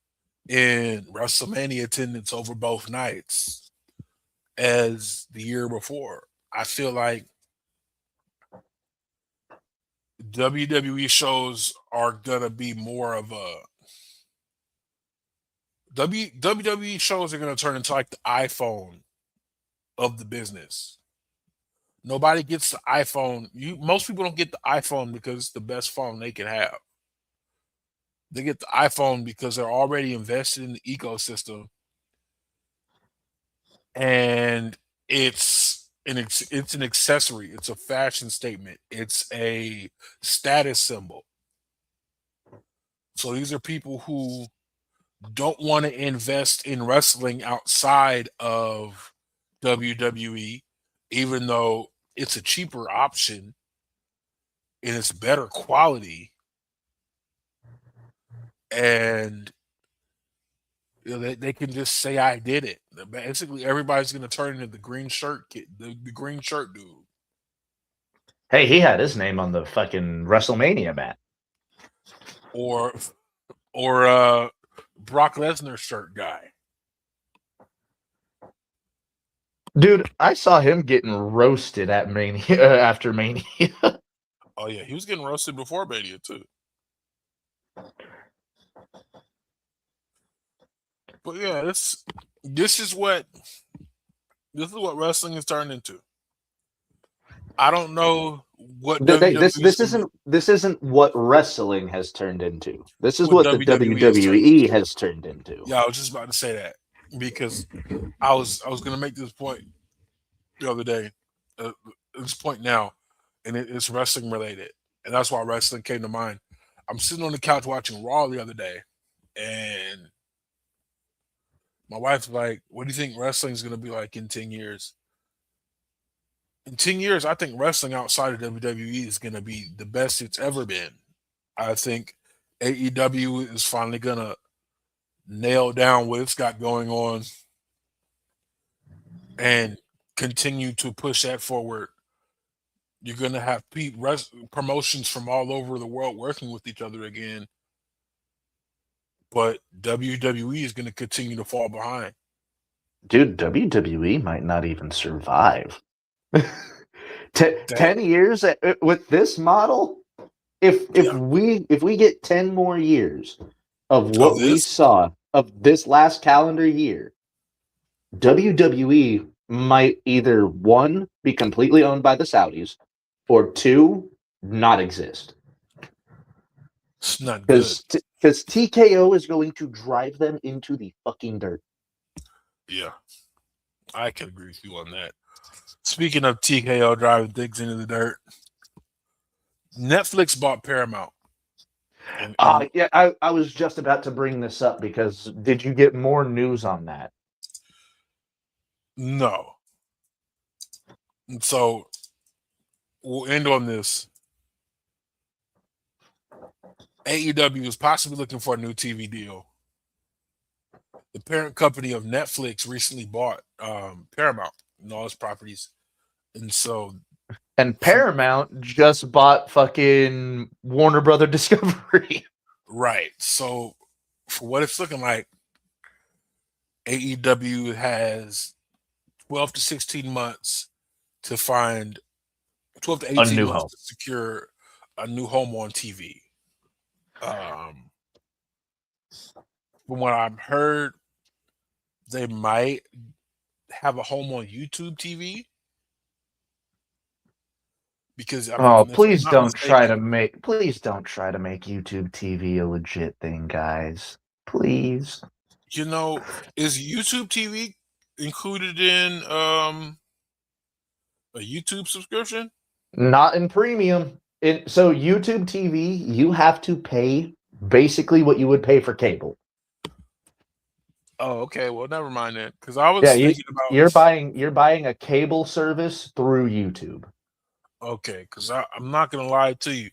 in WrestleMania attendance over both nights as the year before. I feel like WWE shows are gonna be more of a WWE shows are gonna turn into like the iPhone of the business. Nobody gets the iPhone. Most people don't get the iPhone because it's the best phone they can have. They get the iPhone because they're already invested in the ecosystem, and it's an accessory. It's a fashion statement. It's a status symbol. So these are people who don't want to invest in wrestling outside of WWE, even though it's a cheaper option and it's better quality. And they can just say I did it. Basically, everybody's going to turn into the green shirt kid, the green shirt dude, Hey, he had his name on the fucking WrestleMania mat. or or Brock Lesnar shirt guy. Dude, I saw him getting roasted at Mania after Mania. Oh yeah, he was getting roasted before Mania too. But yeah, this is what this is what wrestling has turned into. I don't know what This WWE is this gonna be, isn't this isn't what wrestling has turned into. This is what what the WWE has turned WWE into. has turned into. Yeah, I was just about to say that because I was gonna make this point the other day. Uh, this point now, and it's wrestling related, and that's why wrestling came to mind. I'm sitting on the couch watching Raw the other day, and my wife's like, "What do you think wrestling's gonna be like in 10 years?" In 10 years, I think wrestling outside of WWE is gonna be the best it's ever been. I think AEW is finally gonna nail down what it's got going on and continue to push that forward. You're gonna have promotions from all over the world working with each other again, but WWE is gonna continue to fall behind. Dude, WWE might not even survive. That 10 years with this model. Yeah, If we get 10 more years of of what we this, saw of this last calendar year, WWE might either one be completely owned by the Saudis or two not exist. it's not good. Because TKO is going to drive them into the fucking dirt. Yeah, I can agree with you on that. Speaking of TKO driving things into the dirt, Netflix bought Paramount, and Yeah, I was just about to bring this up because did you get more news on that? no, and so we'll end on this. AEW is possibly looking for a new TV deal. The parent company of Netflix recently bought Paramount and all its properties, and so And from Paramount just bought fucking Warner Brother Discovery. right, so for what it's looking like, AEW has 12 to 16 months to find 12 to A 18 new months home. to secure a new home on TV. Um, from what I've heard, they might have a home on YouTube TV, because I Oh, mean, if I'm please not don't try mistaken, to make YouTube TV a legit thing, guys. Please. you know, is YouTube TV included in a YouTube subscription? Not in premium. So YouTube TV, you have to pay basically what you would pay for cable. Oh, okay. Well, never mind then, because I Yeah, was thinking about you're buying a cable service through YouTube. okay, because I'm not gonna lie to you,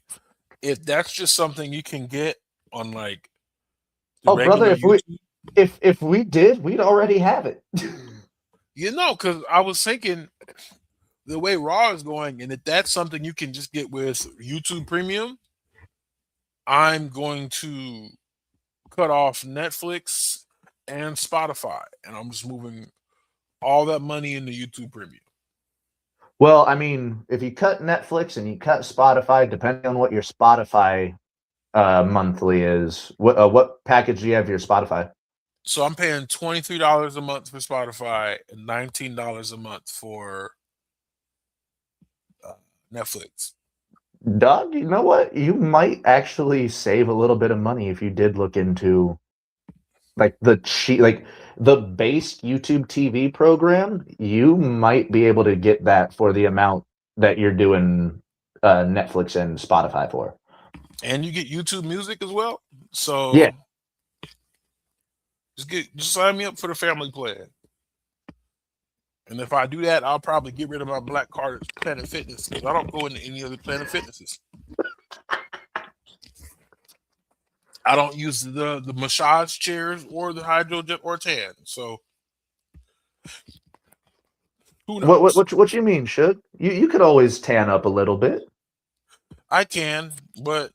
if that's just something you can get on like the Oh, brother, regular YouTube, if we did, we'd already have it. you know, because I was thinking the way Raw is going, and if that's something you can just get with YouTube Premium, I'm going to cut off Netflix and Spotify, and I'm just moving all that money into YouTube Premium. Well, I mean, if you cut Netflix and you cut Spotify, depending on what your Spotify monthly is, what package do you have for your Spotify? So I'm paying $23 a month for Spotify and $19 a month for uh, Netflix. Doug, you know what? You might actually save a little bit of money if you did look into like the base YouTube TV program. You might be able to get that for the amount that you're doing Netflix and Spotify for. And you get YouTube Music as well. Yeah, So just sign me up for the family plan. And if I do that, I'll probably get rid of my black card at Planet Fitness because I don't go into any other Planet Fitnesses. I don't use the massage chairs or the hydrojet or tan. So who knows? what you mean, Should you could always tan up a little bit. I can, but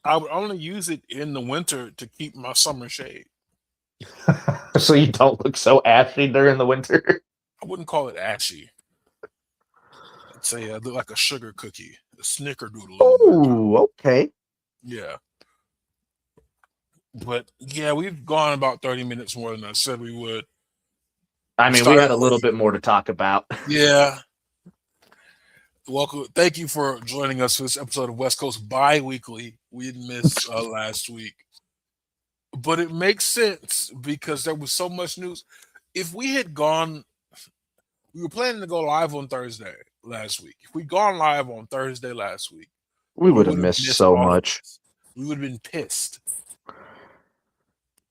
I would only use it in the winter to keep my summer shade. So you don't look so ashy during the winter. I wouldn't call it ashy. I'd say I look like a sugar cookie, a snickerdoodle in the winter. Oh, okay. Yeah. But yeah, we've gone about 30 minutes more than I said we would. I We mean, we started had a little late. bit more to talk about. Yeah. Welcome. Thank you for joining us for this episode of West Coast Bi-Weekly. We didn't miss last week. But it makes sense because there was so much news. If we had gone, we were planning to go live on Thursday last week. If we'd gone live on Thursday last week, We we would have would have missed missed so all of much. this. We would have been pissed.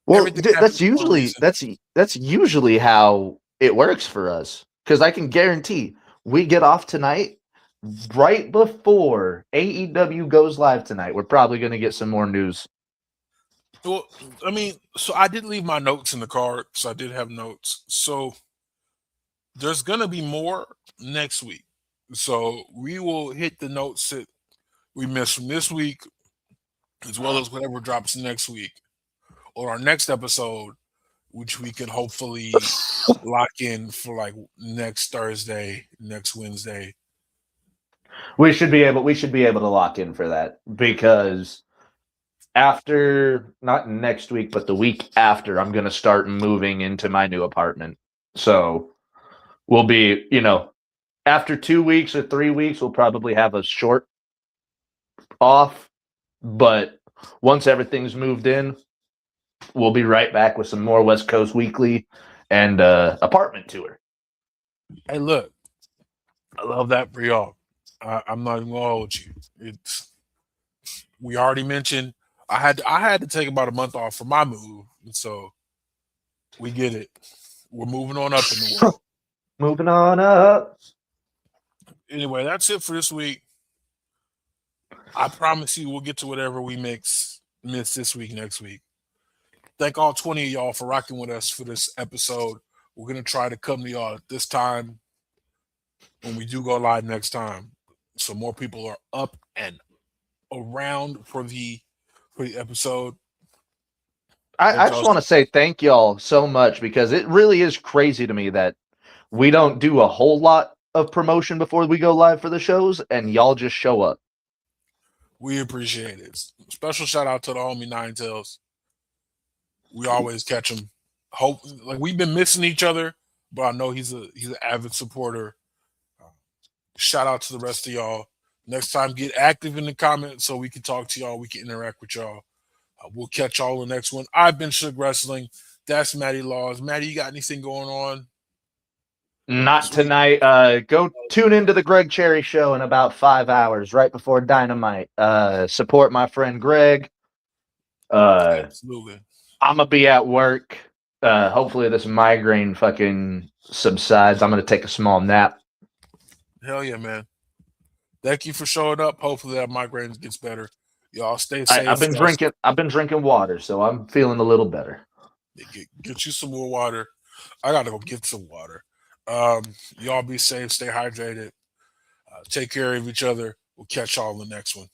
Well, Everything happens for a reason. that's usually how it works for us. Because I can guarantee we get off tonight right before AEW goes live tonight. We're probably going to get some more news. Well, I mean, so I did leave my notes in the car, so I did have notes. So there's gonna be more next week. So we will hit the notes that we missed from this week, as well as whatever drops next week or our next episode, which we can hopefully lock in for like next Thursday, next Wednesday. We should be able to lock in for that because after not next week, but the week after, I'm going to start moving into my new apartment. So we'll be, after 2 weeks or 3 weeks, we'll probably have a short off. But once everything's moved in, we'll be right back with some more West Coast Weekly and apartment tour. Hey, look, I love that for y'all. I'm not even gonna hold you. We already mentioned I had to take about a month off for my move, and so we get it. We're moving on up in the world. Moving on up. Anyway, that's it for this week. I promise you we'll get to whatever we miss this week, next week. Thank all 20 of y'all for rocking with us for this episode. We're gonna try to come to y'all at this time when we do go live next time, so more people are up and around for the episode. I just want to say thank y'all so much because it really is crazy to me that we don't do a whole lot of promotion before we go live for the shows, and y'all just show up. We appreciate it. Special shout out to the homie Nine Tails. We always catch him. Hope like we've been missing each other, but I know he's an avid supporter. Shout out to the rest of y'all. Next time, get active in the comments so we can talk to y'all. We can interact with y'all. We'll catch y'all in the next one. I've been Suge Wrestling. That's Matty Laws. Matty, you got anything going on? Not tonight. Go tune into the Greg Cherry Show in about 5 hours, right before Dynamite. Support my friend Greg. Absolutely. I'm gonna be at work. Hopefully this migraine fucking subsides. I'm gonna take a small nap. Hell yeah, man. Thank you for showing up. Hopefully that migraine gets better. Y'all stay safe. I've been drinking. I've been drinking water, so I'm feeling a little better. Get you some more water. I gotta go get some water. Y'all be safe. Stay hydrated. Take care of each other. We'll catch y'all in the next one.